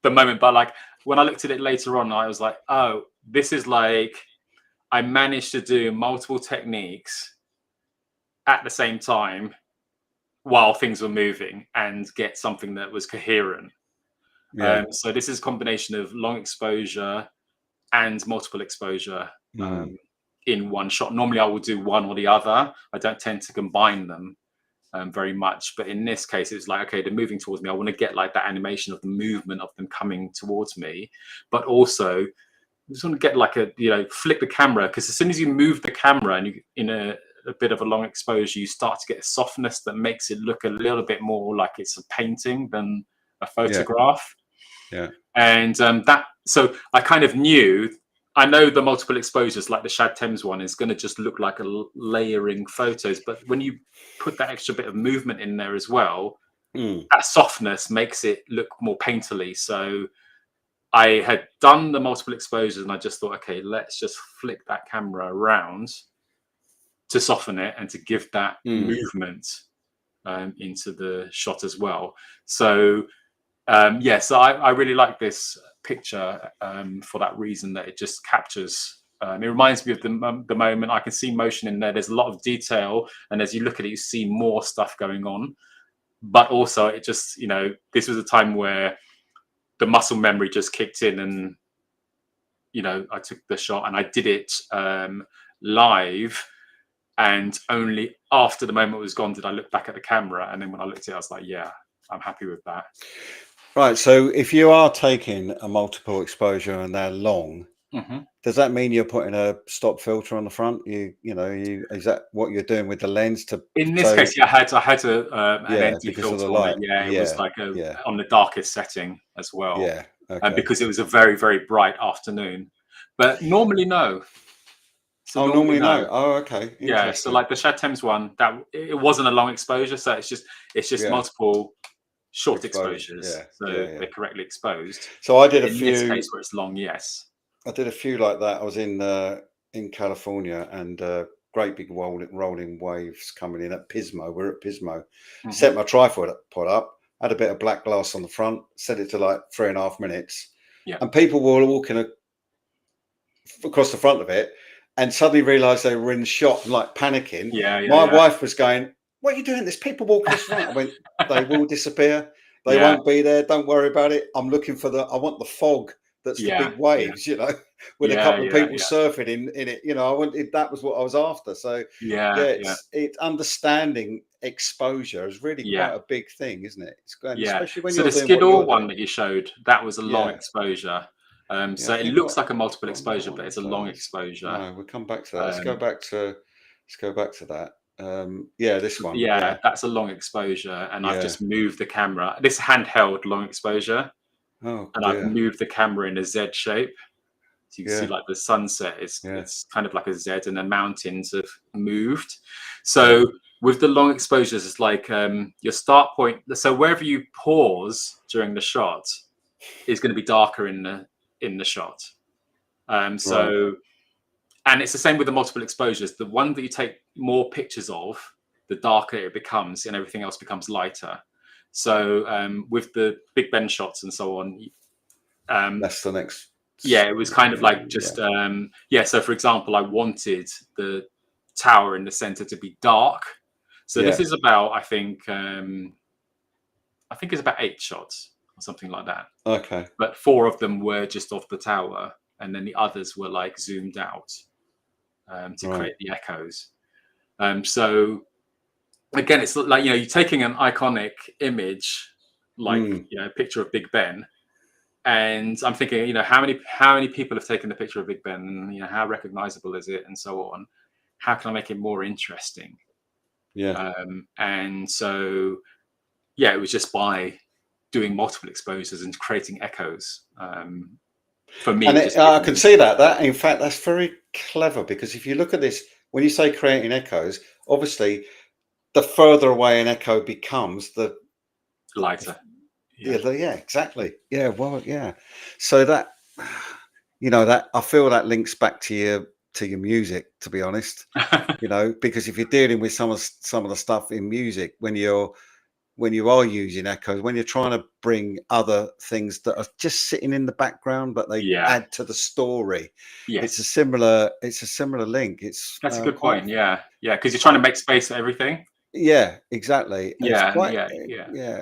the moment, but like when I looked at it later on, I was like, oh, this is like, I managed to do multiple techniques at the same time while things were moving and get something that was coherent. Yeah. So this is a combination of long exposure and multiple exposure Mm, in one shot. Normally I would do one or the other. I don't tend to combine them very much. But in this case, it's like, okay, they're moving towards me. I want to get like that animation of the movement of them coming towards me. But also, I just want to get like flick the camera, because as soon as you move the camera and you in a bit of a long exposure, you start to get a softness that makes it look a little bit more like it's a painting than a yeah, photograph. yeah, And so I kind of knew, I know the multiple exposures, like the Shad Thames one, is going to just look like a layering photos. But when you put that extra bit of movement in there as well, mm, that softness makes it look more painterly. So I had done the multiple exposures, and I just thought, okay, let's just flick that camera around to soften it and to give that mm. movement into the shot as well. So so I really like this picture for that reason, that it just captures. It reminds me of the moment. I can see motion in there. There's a lot of detail, and as you look at it, you see more stuff going on. But also, it just this was a time where the muscle memory just kicked in, and I took the shot and I did it live. And only after the moment was gone did I look back at the camera. And then when I looked at it, I was like, yeah, I'm happy with that. Right. So if you are taking a multiple exposure and they're long, does that mean you're putting a stop filter on the front? Is that what you're doing with the lens to? In this So case, yeah, I had an ND because of the filter on it. light. Yeah, it was like Yeah, on the darkest setting as well, yeah. and Okay. because it was a very, very bright afternoon. But normally, no. So Oh, normally, normally no. no. Oh, okay. Yeah. So Interesting. like the Shad Thames one, that it wasn't a long exposure, so it's just Yeah. multiple short Exposure. exposures, Yeah, so yeah, yeah. they're correctly exposed. So I did a In this few. case, where it's long, yes. I did a few like that. I was in California, and great big rolling waves coming in at Pismo. We're at Pismo. Set my tripod up. Had a bit of black glass on the front. Set it to like 3.5 minutes. Yeah. And people were walking across the front of it, and suddenly realised they were in the shot and like panicking. My wife was going, "What are you doing? There's people walking across the front." I went, "They will disappear. They won't be there. Don't worry about it. I'm looking for I want the fog. That's the big waves, with a couple of people surfing in it. I wanted, that was what I was after. So it's understanding exposure is really quite a big thing, isn't it? It's great, especially when So you're the doing what Skiddaw you're one doing. that you showed, that was a long exposure. So it looks like a multiple exposure, but it's a long exposure. No, we'll come back to that. Let's go back to that. This one. Yeah, that's a long exposure, and I've just moved the camera. This handheld long exposure. Oh, and I've moved the camera in a Z shape. So you can see like the sunset it's kind of like a Z, and the mountains have moved. So with the long exposures, it's like your start point. So wherever you pause during the shot is going to be darker in the shot. So and it's the same with the multiple exposures. The one that you take more pictures of, the darker it becomes, and everything else becomes lighter. So with the Big Ben shots and so on, that's the next. Yeah, it was kind of like just So for example, I wanted the tower in the center to be dark. So this is about I think it's about 8 shots or something like that. Okay. But 4 of them were just off the tower, and then the others were like zoomed out to create the echoes. So again, it's like you're taking an iconic image, like a picture of Big Ben. And I'm thinking, how many people have taken the picture of Big Ben, and how recognizable is it, and so on. How can I make it more interesting? Yeah. And so, it was just by doing multiple exposures and creating echoes. For me, and I can see that. In fact, that's very clever, because if you look at this, when you say creating echoes, obviously, the further away an echo becomes, the lighter. Yeah, exactly. Yeah, well, yeah. So that that I feel that links back to your music, to be honest. Because if you're dealing with some of the stuff in music, when you are using echoes, when you're trying to bring other things that are just sitting in the background, but they add to the story. Yes. It's a similar link. That's a good point. Yeah, because you're trying to make space for everything. Yeah, exactly. And Yeah,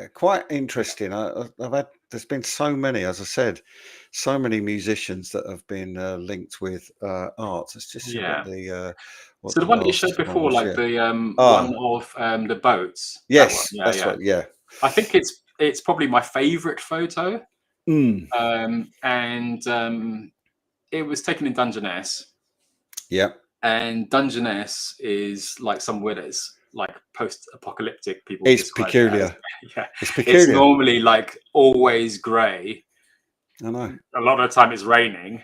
it's quite interesting. There's been so many, as I said, so many musicians that have been linked with art. Let's just see what the so the one that you showed before, like the one of the boats. Yes, that's right. Yeah, I think it's probably my favorite photo. And it was taken in Dungeness. Yeah, and Dungeness is like somewhere that's like post-apocalyptic. People. It's peculiar. It's peculiar. It's normally like always grey. I know. A lot of the time it's raining,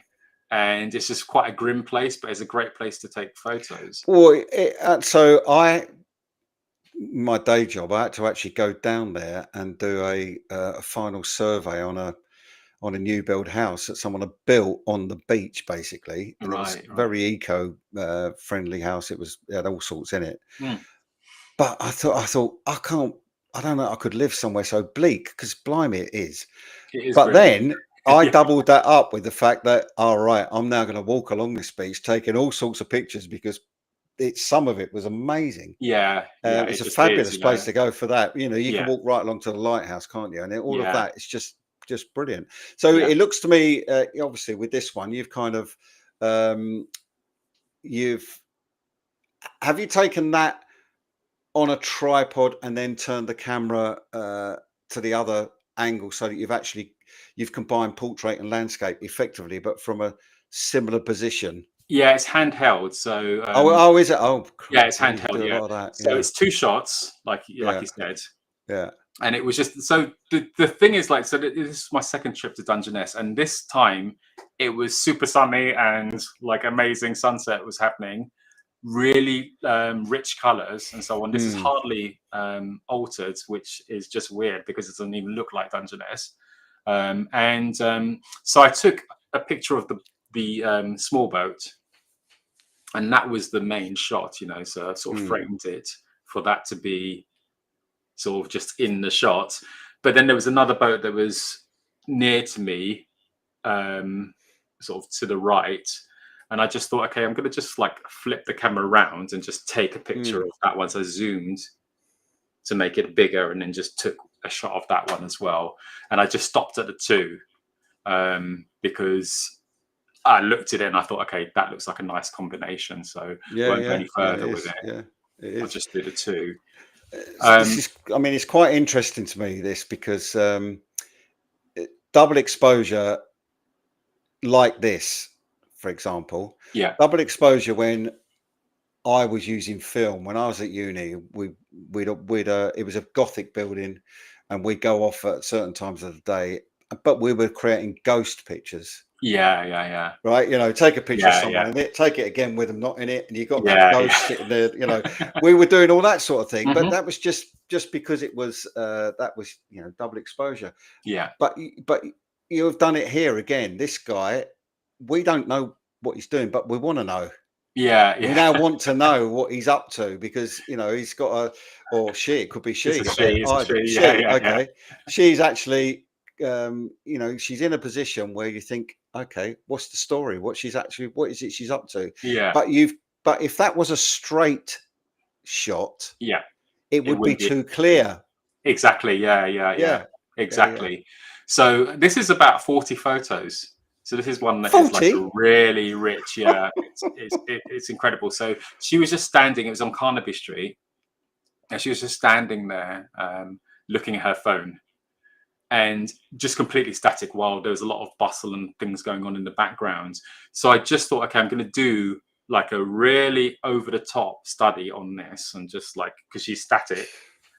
and it's just quite a grim place, but it's a great place to take photos. Well, my day job, I had to actually go down there and do a final survey on a new build house that someone had built on the beach, basically. And it was very eco friendly house. It had all sorts in it. But I thought I don't know, I could live somewhere so bleak, because blimey, it is. But then I doubled that up with the fact that, all right, I'm now going to walk along this beach, taking all sorts of pictures, because some of it was amazing. It's a fabulous place to go for that. You can walk right along to the lighthouse, can't you? And all of that is just brilliant. So it looks to me, obviously with this one, you've kind of you've have you taken that on a tripod and then turned the camera to the other angle so that you've combined portrait and landscape effectively, but from a similar position? Yeah, it's handheld. So Oh, is it? Oh, yeah, it's crikey! Yeah, you handheld. do a Yeah. lot of that. So Yeah, it's two shots, like yeah, you said. yeah. And it was just so the thing is like, so this is my second trip to Dungeness, and this time it was super sunny and like amazing sunset was happening, really rich colors and so on. This is Mm, hardly altered, which is just weird because it doesn't even look like Dungeness. So I took a picture of the small boat, and that was the main shot, you know. So I sort of mm, framed it for that to be sort of just in the shot. But then there was another boat that was near to me, sort of to the right. And I just thought, okay, I'm going to just like flip the camera around and just take a picture mm. of that one. So I zoomed to make it bigger and then just took a shot of that one as well. And I just stopped at the two because I looked at it and I thought, okay, that looks like a nice combination. So I Yeah, won't go yeah, any yeah. It further with is. it. Yeah, it I'll is. just do the two. This is. I mean, it's quite interesting to me this because double exposure like this, for example, Yeah. double exposure when I was using film when I was at uni. We'd it was a Gothic building, and we'd go off at certain times of the day, but we were creating ghost pictures. Yeah. Yeah. Yeah. Right, take a picture of Yeah. Yeah. someone in it, take it again with them not in it, and you got that Yeah. ghost Yeah. sitting there. We were doing all that sort of thing, but Hmm. that was just because it was that was double exposure. Yeah. But you have done it here again. This guy, we don't know what he's doing, but we want to know. Yeah. We Yeah. now want to know what he's up to because he's got a or she. It could be It's she. a she. It's a Either she. Yeah. she. Yeah. Yeah. Okay, she's actually she's in a position where you think, okay, what's the story? What is it she's up to? Yeah. But if that was a straight shot, Yeah. it It would be wouldn't be too clear. exactly. Yeah. Yeah. Yeah. Yeah, yeah, yeah. Exactly. So this is about 40 photos. So this is one that is like a 40. really rich. Yeah. It's incredible. So she was just standing. It was on Carnaby Street, and she was just standing there, looking at her phone, and just completely static while there was a lot of bustle and things going on in the background. So I just thought, okay, I'm going to do like a really over the top study on this, and just like, because she's static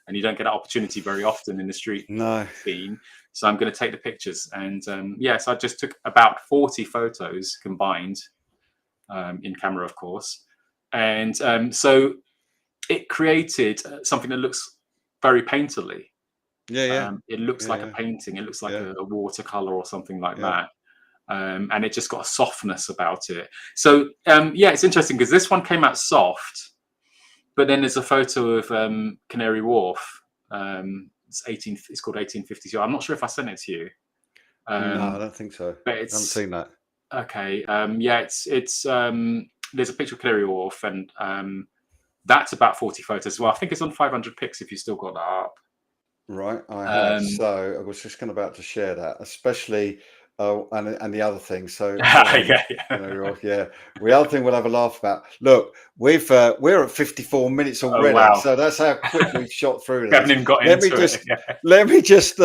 and you don't get that opportunity very often in the street No. scene. So I'm going to take the pictures. And so I just took about 40 photos combined, in camera, of course. And so it created something that looks very painterly. Yeah, yeah, It looks yeah, like a yeah, painting. It looks like yeah, a watercolor or something like yeah. that. And it just got a softness about it. So it's interesting because this one came out soft, but then there's a photo of Canary Wharf. It's called 1852. I'm not sure if I sent it to you, No, I um, don't think so. but I haven't it's seen that. okay. It's there's a picture of Canary Wharf, and that's about 40 photos. Well, I think it's on 500 pics if you still got that up. Right, I have. Um, So I was just about to share that, especially and the other thing. So yeah, yeah. yeah. The other thing we'll have a laugh about. Look, we're at 54 minutes Oh already, wow. so that's how quick we've shot through We haven't these. even got Let me into just it. Yeah. let me just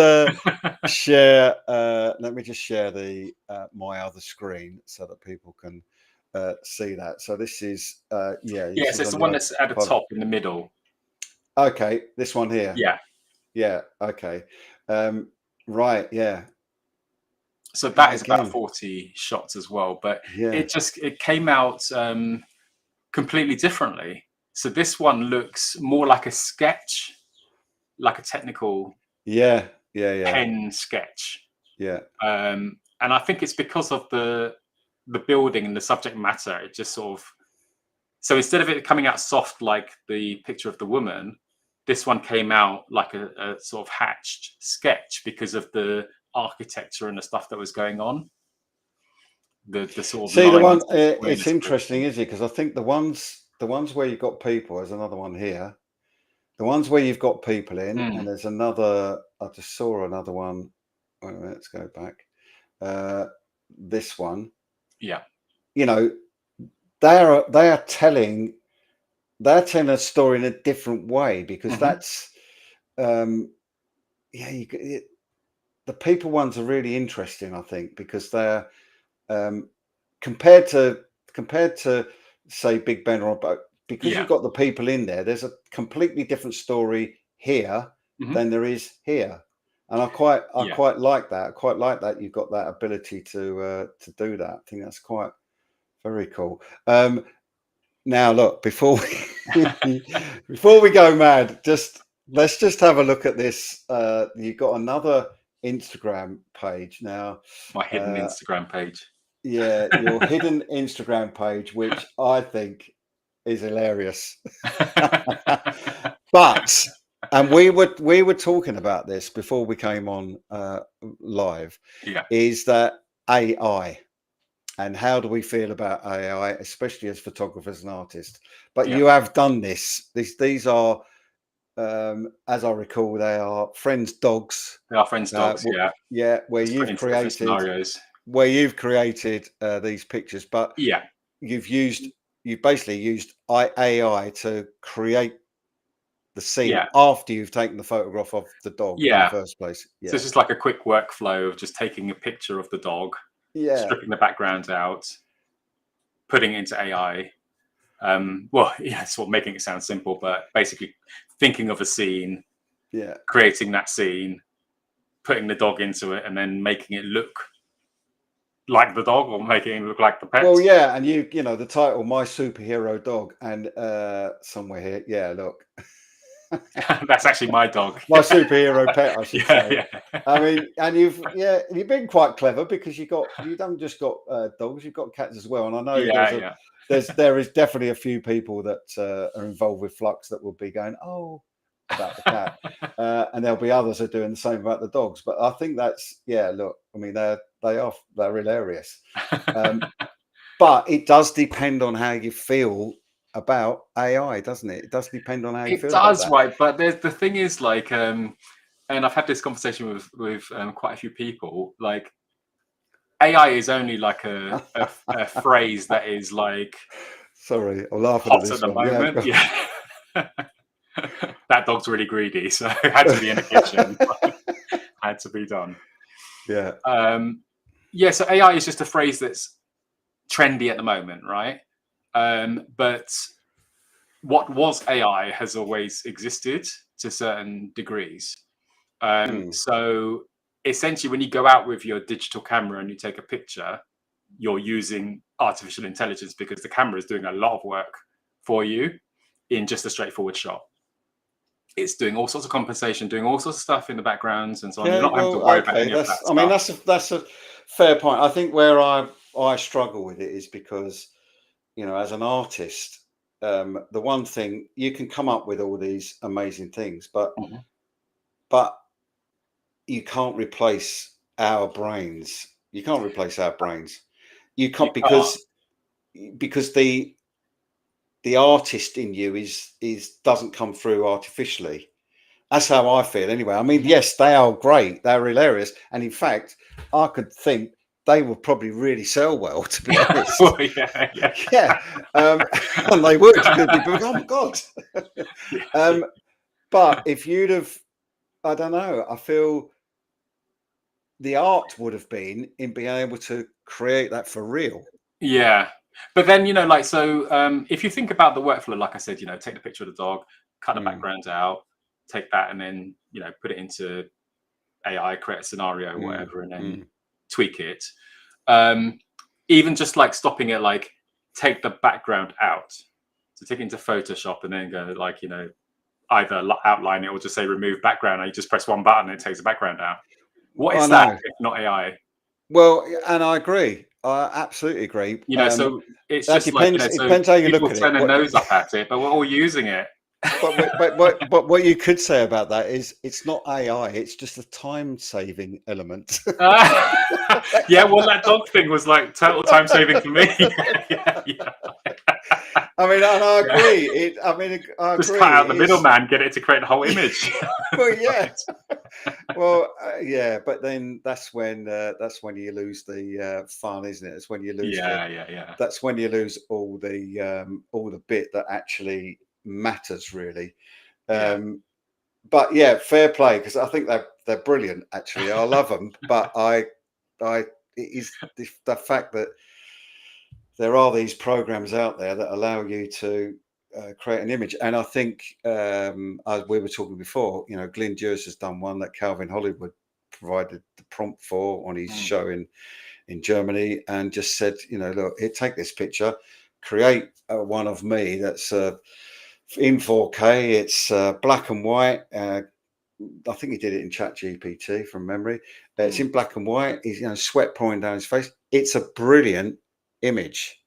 share the my other screen so that people can see that. So this is this Yes, is it's on the the one that's at the iPod. top in the middle. Okay, this one here. Yeah. Yeah, okay. Um, right, yeah. So that is about Again, 40 shots as well, but yeah. it came out completely differently. So this one looks more like a sketch, like a technical Yeah, yeah, yeah, pen sketch. yeah. And I think it's because of the building and the subject matter. It just sort of, so instead of it coming out soft like the picture of the woman, this one came out like a sort of hatched sketch because of the architecture and the stuff that was going on. The sort of See, the lines one and it's squareness of interesting, everything. is it? Because I think the ones where you've got people, there's another one here. The ones where you've got people in, Mm, and there's another. I just saw another one. Wait a minute, let's go back. This one. yeah. You know, they are telling they're telling a story in a different way, because Hmm. that's yeah, the people ones are really interesting, I think, because they're um, compared to compared to say Big Ben or Bo, because Yeah. you've got the people in there. There's a completely different story here Hmm. than there is here, and I Yeah. quite like that. I quite like that you've got that ability to do that. I think that's quite very cool. Now, look, before we before we go mad, just let's just have a look at this. You've got another Instagram page now. My hidden Uh, Instagram page. yeah, your hidden Instagram page, which I think is hilarious. But and we were talking about this before we came on live, Yeah. is that AI, and how do we feel about AI, especially as photographers and artists? But Yeah. you have done this. These are, as I recall, they are friends' dogs. They are friends' dogs. W- Yeah. yeah, Just put into different scenarios. where you've created these pictures, but Yeah. you've used you've basically used AI to create the scene Yeah. after you've taken the photograph of the dog in the Yeah. first place. So Yeah, it's just like a quick workflow of just taking a picture of the dog, yeah, stripping the background out, putting it into AI. Well, yeah, it's sort of making it sound simple, but basically thinking of a scene, yeah. creating that scene, putting the dog into it, and then making it look like the dog or making it look like the pet. Well, yeah, and you know the title, "My Superhero Dog," and somewhere here, yeah, look, That's actually my dog. my superhero pet, I should Yeah, say. yeah, I mean, and you've been quite clever, because you don't just got dogs, you've got cats as well. And I know yeah, yeah, there is definitely a few people that are involved with Flux that will be going, oh, about the cat, and there'll be others that are doing the same about the dogs. But I think that's, yeah. Look, I mean, they're hilarious. Um, but it does depend on how you feel about AI, doesn't it? It does depend on how you It feel about does, that. right? But there's the thing is like, and I've had this conversation with quite a few people. Like, AI is only like a phrase that is like Sorry, I'm laughing at hot at this the one. Yeah. moment. Yeah. That dog's really greedy, so it had to be in the kitchen. Had to be done. Yeah. Yeah, so AI is just a phrase that's trendy at the moment, right? But what was AI has always existed to certain degrees. Mm. So essentially, when you go out with your digital camera and you take a picture, you're using artificial intelligence because the camera is doing a lot of work for you in just a straightforward shot. It's doing all sorts of compensation, doing all sorts of stuff in the backgrounds and so on. You're Yeah. not having to Well, worry about okay. any of that I mean, stuff. that's a fair point. I think where I struggle with it is because, as an artist, the one thing you can come up with all these amazing things, Mhm. but you can't replace our brains. You can't replace our brains. You You can't, can't. because the artist in you is doesn't come through artificially. That's how I feel anyway. I mean, Mhm. yes, they are great, they're hilarious, and in fact, I could think they would probably really sell well, to be honest. Oh, yeah, yeah. Yeah, and they would, because people go, oh my god. Yeah, yeah. um, but if you'd have, I don't know, I feel the art would have been in being able to create that for real. Yeah. But then, like, so if you think about the workflow, like I said, take the picture of the dog, cut the Mm, background out, take that and then, put it into AI, create a scenario, mm, whatever, and then mm. tweak it. Um, Even just like stopping it, like take the background out. So take it into Photoshop and then go like, either outline it or just say remove background. And you just press one button and it takes the background out. What I is that know. if not AI? Well, and I agree. I absolutely agree. So it's That just like, depends. It so depends how you people look at it. turn their nose up at it, but we're all using it. But what you could say about that is it's not AI. It's just a time saving element. Yeah, well, that dog thing was like total time saving for me. Yeah, yeah, I mean, and I yeah. agree. I Just cut agree. out the It is. middleman, get it to create the whole image. Well, yeah. Right. Well, yeah. But then that's when you lose the fun, isn't it? It's when you lose the Yeah, yeah, yeah. that's when you lose all the bit that actually matters really. Yeah. But yeah, fair play, because I think they're brilliant. Actually, I love them, but it is the fact that there are these programs out there that allow you to create an image. And I think, as we were talking before, you know, Glyn Dewis has done one that Calvin Hollywood provided the prompt for on his show in Germany, and just said, you know, look, here, take this picture, create one of me that's in 4K. It's black and white. I think he did it in Chat GPT from memory. It's in black and white. He's, you know, sweat pouring down his face. It's a brilliant image.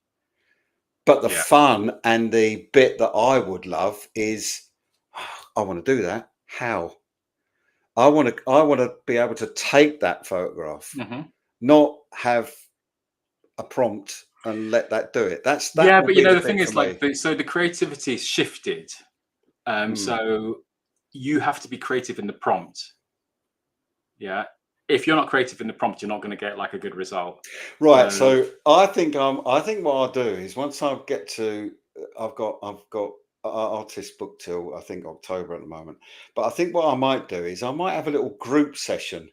But the fun and the bit that I would love is, I want to do that. How? I want to be able to take that photograph, not have a prompt and let that do it. That will but you be know, the the thing bit for is, like, me. so the creativity is shifted. So you have to be creative in the prompt. Yeah. If you're not creative in the prompt, you're not going to get like a good result. Right. So I think what I'll do is, once I get to, I've got artist book till I think October at the moment. But I think what I might do is I might have a little group session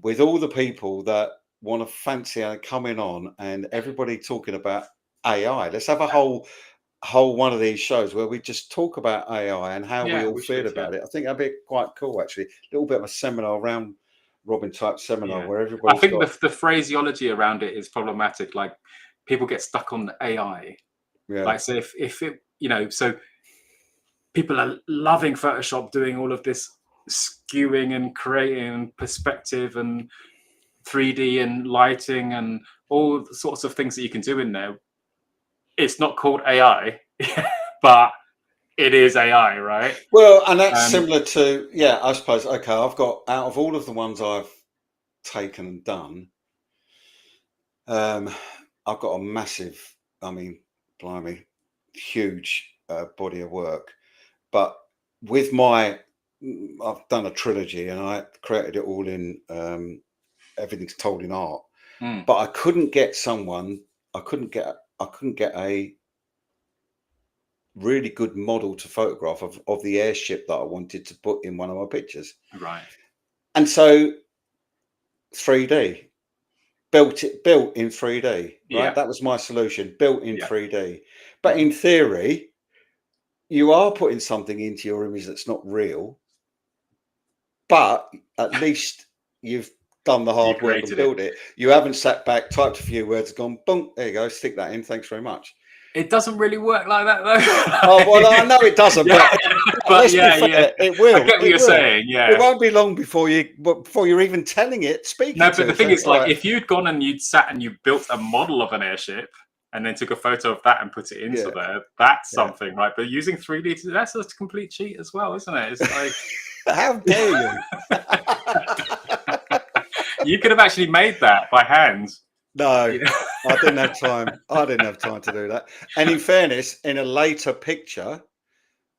with all the people that want to fancy coming on, and everybody talking about AI. Let's have a whole one of these shows where we just talk about AI and how we all feel about it. I think that'd be quite cool, actually. A little bit of a seminar, round robin type seminar, where I everybody's think the phraseology around it is problematic. Like, people get stuck on the AI. Like, so if it, you know, so people are loving Photoshop, doing all of this skewing and creating perspective and 3D and lighting and all sorts of things that you can do in there. It's not called AI, but it is AI, right? Well, and that's similar to, I suppose, okay, I've got, out of all of the ones I've taken and done, I've got a massive, I mean, blimey, huge body of work. But with I've done a trilogy, and I created it all in, everything's told in art. But I couldn't get a really good model to photograph of the airship that I wanted to put in one of my pictures. Right. And so 3D, built in 3D, right? Yeah. That was my solution, built in 3D. But in theory, you are putting something into your image that's not real, but at least you've done the hard work and built it. You haven't sat back, typed a few words, gone, boom, there you go, stick that in, thanks very much. It doesn't really work like that, though. Oh, well, I know it doesn't, but let's be fair, it will. I get what you're saying, It won't be long before you're even telling it, speaking to it. No, but the thing is, like, if you'd gone and you'd sat and you built a model of an airship and then took a photo of that and put it into there, that's something, right? But using 3D, that's a complete cheat as well, isn't it? It's like... How dare you? You could have actually made that by hand. No, I didn't have time. I didn't have time to do that. And in fairness, in a later picture,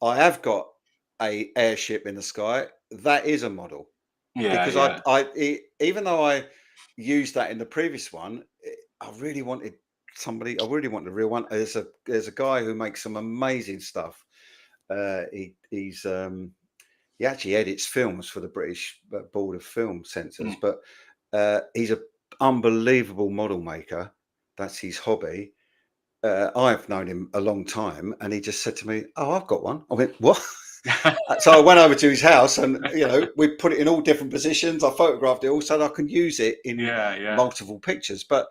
I have got a airship in the sky. That is a model. Because I even though I used that in the previous one, I really wanted somebody. I really wanted a real one. There's a guy who makes some amazing stuff. He actually edits films for the British Board of Film Censors, but he's an unbelievable model maker. That's his hobby. I've known him a long time, and he just said to me, "Oh, I've got one." I went, "What?" So I went over to his house, and we put it in all different positions. I photographed it all so that I can use it in multiple pictures. But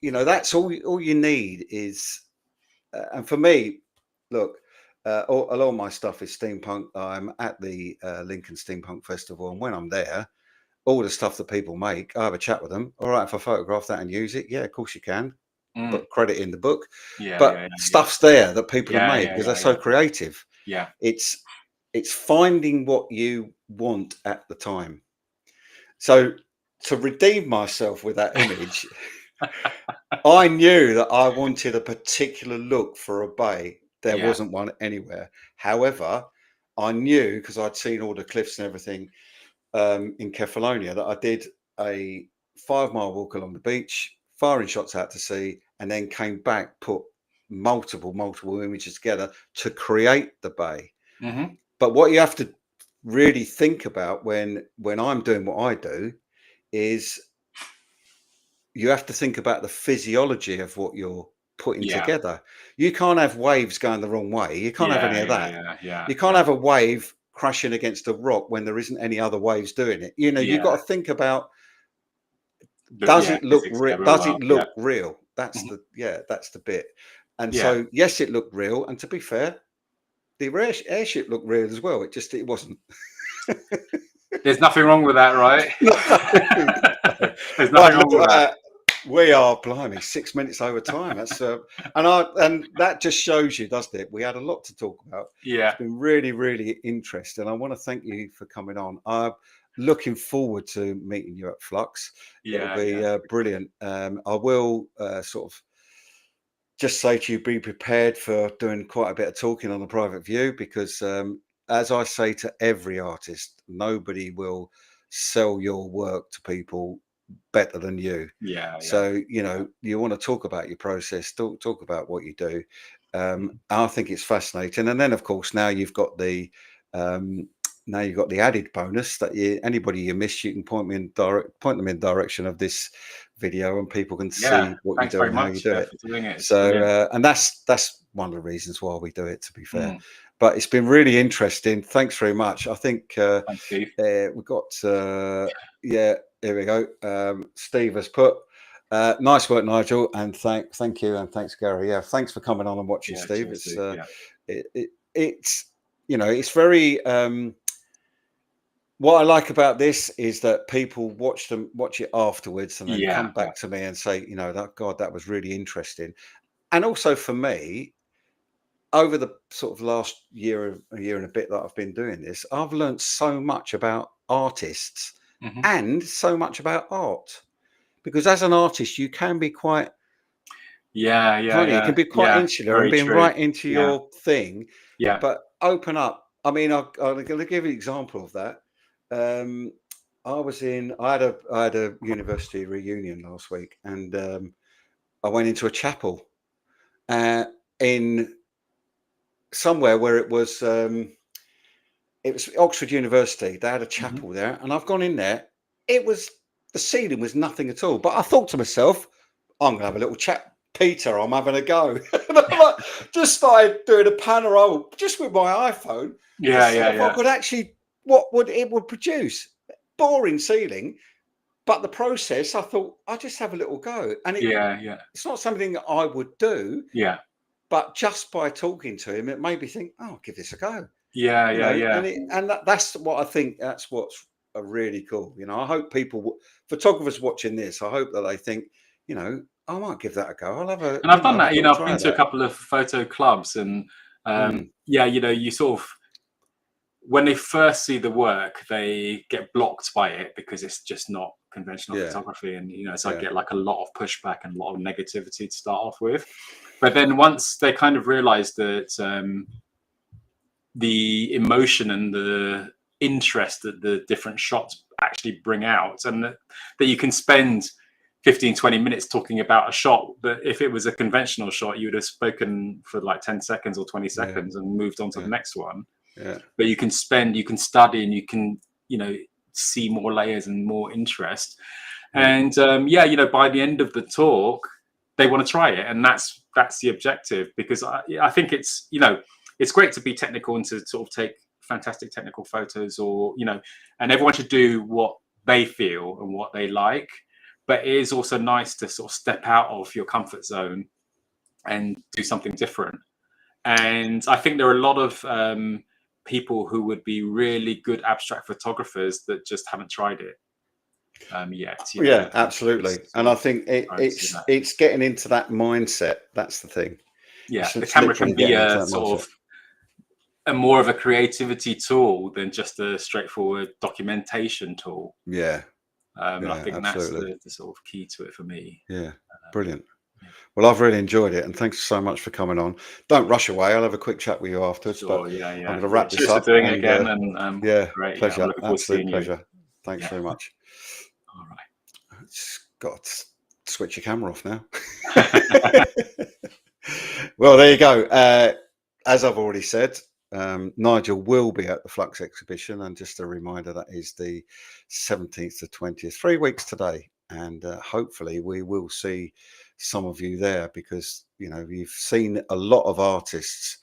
that's all you need is. And for me, look, a lot of my stuff is steampunk. I'm at the Lincoln Steampunk Festival, and when I'm there, all the stuff that people make, I have a chat with them. All right, if I photograph that and use it, yeah, of course you can. But credit in the book. Stuff's there that people have made because they're so creative. Yeah, it's finding what you want at the time. So to redeem myself with that image, I knew that I wanted a particular look for a bay. There wasn't one anywhere. However, I knew, because I'd seen all the cliffs and everything in Kefalonia, that I did a 5-mile walk along the beach, firing shots out to sea, and then came back, put multiple images together to create the bay. Hmm. But what you have to really think about when I'm doing what I do is you have to think about the physiology of what you're putting Yeah. together. You can't have waves going the wrong way. You can't have any of that. You can't have a wave crashing against a rock when there isn't any other waves doing it. You know, you've got to think about, does it look real? That's that's the bit. And so yes, it looked real. And to be fair, the airship looked real as well. It wasn't. There's nothing wrong with that, right? There's nothing Right, wrong with that. We are blimey 6 minutes over time. That's and that just shows you, doesn't it? We had a lot to talk about. Yeah. It's been really, really interesting. I want to thank you for coming on. I'm looking forward to meeting you at Flux. It'll be brilliant. I will sort of just say to you, be prepared for doing quite a bit of talking on the private view, because as I say to every artist, nobody will sell your work to people better than you. So you know, you want to talk about your process, talk about what you do. I think it's fascinating. And then of course now you've got the added bonus that anybody you miss, you can point them in direction of this video, and people can see what you do and how you do it. So and that's one of the reasons why we do it, to be fair. But it's been really interesting. Thanks very much. I think Thanks, Steve. we've got here we go. Steve has put nice work, Nigel, and thank you, and thanks, Gary. Yeah, thanks for coming on and watching, Steve. Cheers, It's you know, it's very what I like about this is that people watch it afterwards and then come back to me and say, you know, that was really interesting. And also for me, over the sort of last a year and a bit that I've been doing this, I've learned so much about artists and so much about art, because as an artist you can be quite you can be quite insular and being right into your thing, but open up. I mean, I'm going to give you an example of that. I had a university reunion last week, and I went into a chapel in somewhere where it was Oxford University. They had a chapel there, and I've gone in there. The ceiling was nothing at all. But I thought to myself, I'm gonna have a little chat, Peter. I'm having a go. And I just started doing a panorama just with my iPhone. If I could actually, what would it produce? Boring ceiling, but the process. I thought I'd just have a little go, and it's not something that I would do. But just by talking to him, it made me think, oh, I'll give this a go. And that's what I think. That's what's really cool. You know, I hope photographers watching this, I hope that they think, you know, I might give that a go. I'll have a. And I've done that. You know, I've been to a couple of photo clubs, and you know, you sort of, when they first see the work, they get blocked by it because it's just not conventional photography, and you know, so I get like a lot of pushback and a lot of negativity to start off with. But then once they kind of realize that the emotion and the interest that the different shots actually bring out, and that you can spend 15-20 minutes talking about a shot, but if it was a conventional shot, you would have spoken for like 10 seconds or 20 seconds and moved on to the next one. But you can study, and you can, you know, see more layers and more interest. And you know, by the end of the talk, they want to try it, and that's the objective, because I think it's, you know, it's great to be technical and to sort of take fantastic technical photos, or, you know, and everyone should do what they feel and what they like, but it is also nice to sort of step out of your comfort zone and do something different. And I think there are a lot of people who would be really good abstract photographers that just haven't tried it yet. Absolutely. And I think it's getting into that mindset. That's the thing. The camera can be a sort of more of a creativity tool than just a straightforward documentation tool. I think that's the sort of key to it for me. Brilliant. Well, I've really enjoyed it, and thanks so much for coming on. Don't rush away. I'll have a quick chat with you afterwards. But I'm going to wrap this up. For doing it again, and great. Pleasure. Absolute pleasure. Thanks very much. All right. Just got to switch your camera off now. Well, there you go. As I've already said, Nigel will be at the Flux exhibition, and just a reminder, that is the 17th to 20th, 3 weeks today, and hopefully we will see some of you there, because you've seen a lot of artists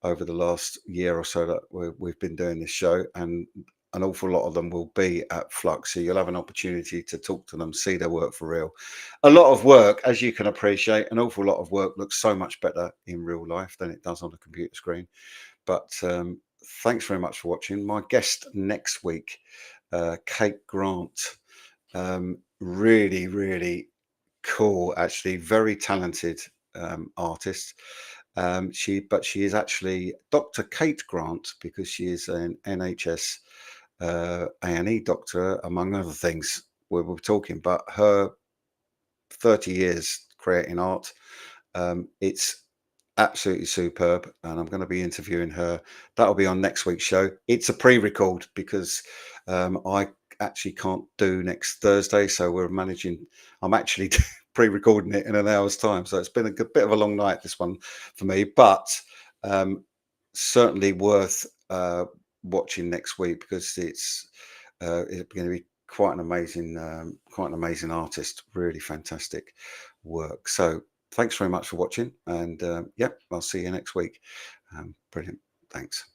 over the last year or so that we've been doing this show, and an awful lot of them will be at Flux, so you'll have an opportunity to talk to them, see their work for real. A lot of work, as you can appreciate, an awful lot of work looks so much better in real life than it does on a computer screen. But thanks very much for watching. My guest next week, Kate Grant, really, really cool, actually, very talented artist. She is actually Dr. Kate Grant, because she is an NHS A&E doctor, among other things. We're talking, but her 30 years creating art, it's absolutely superb, and I'm going to be interviewing her. That'll be on next week's show. It's a pre-record, because I actually can't do next Thursday, so I'm actually pre-recording it in an hour's time, so it's been a good bit of a long night, this one, for me, but certainly worth watching next week, because it's going to be quite an amazing artist. Really fantastic work. So thanks very much for watching, and yeah, I'll see you next week. Brilliant. Thanks.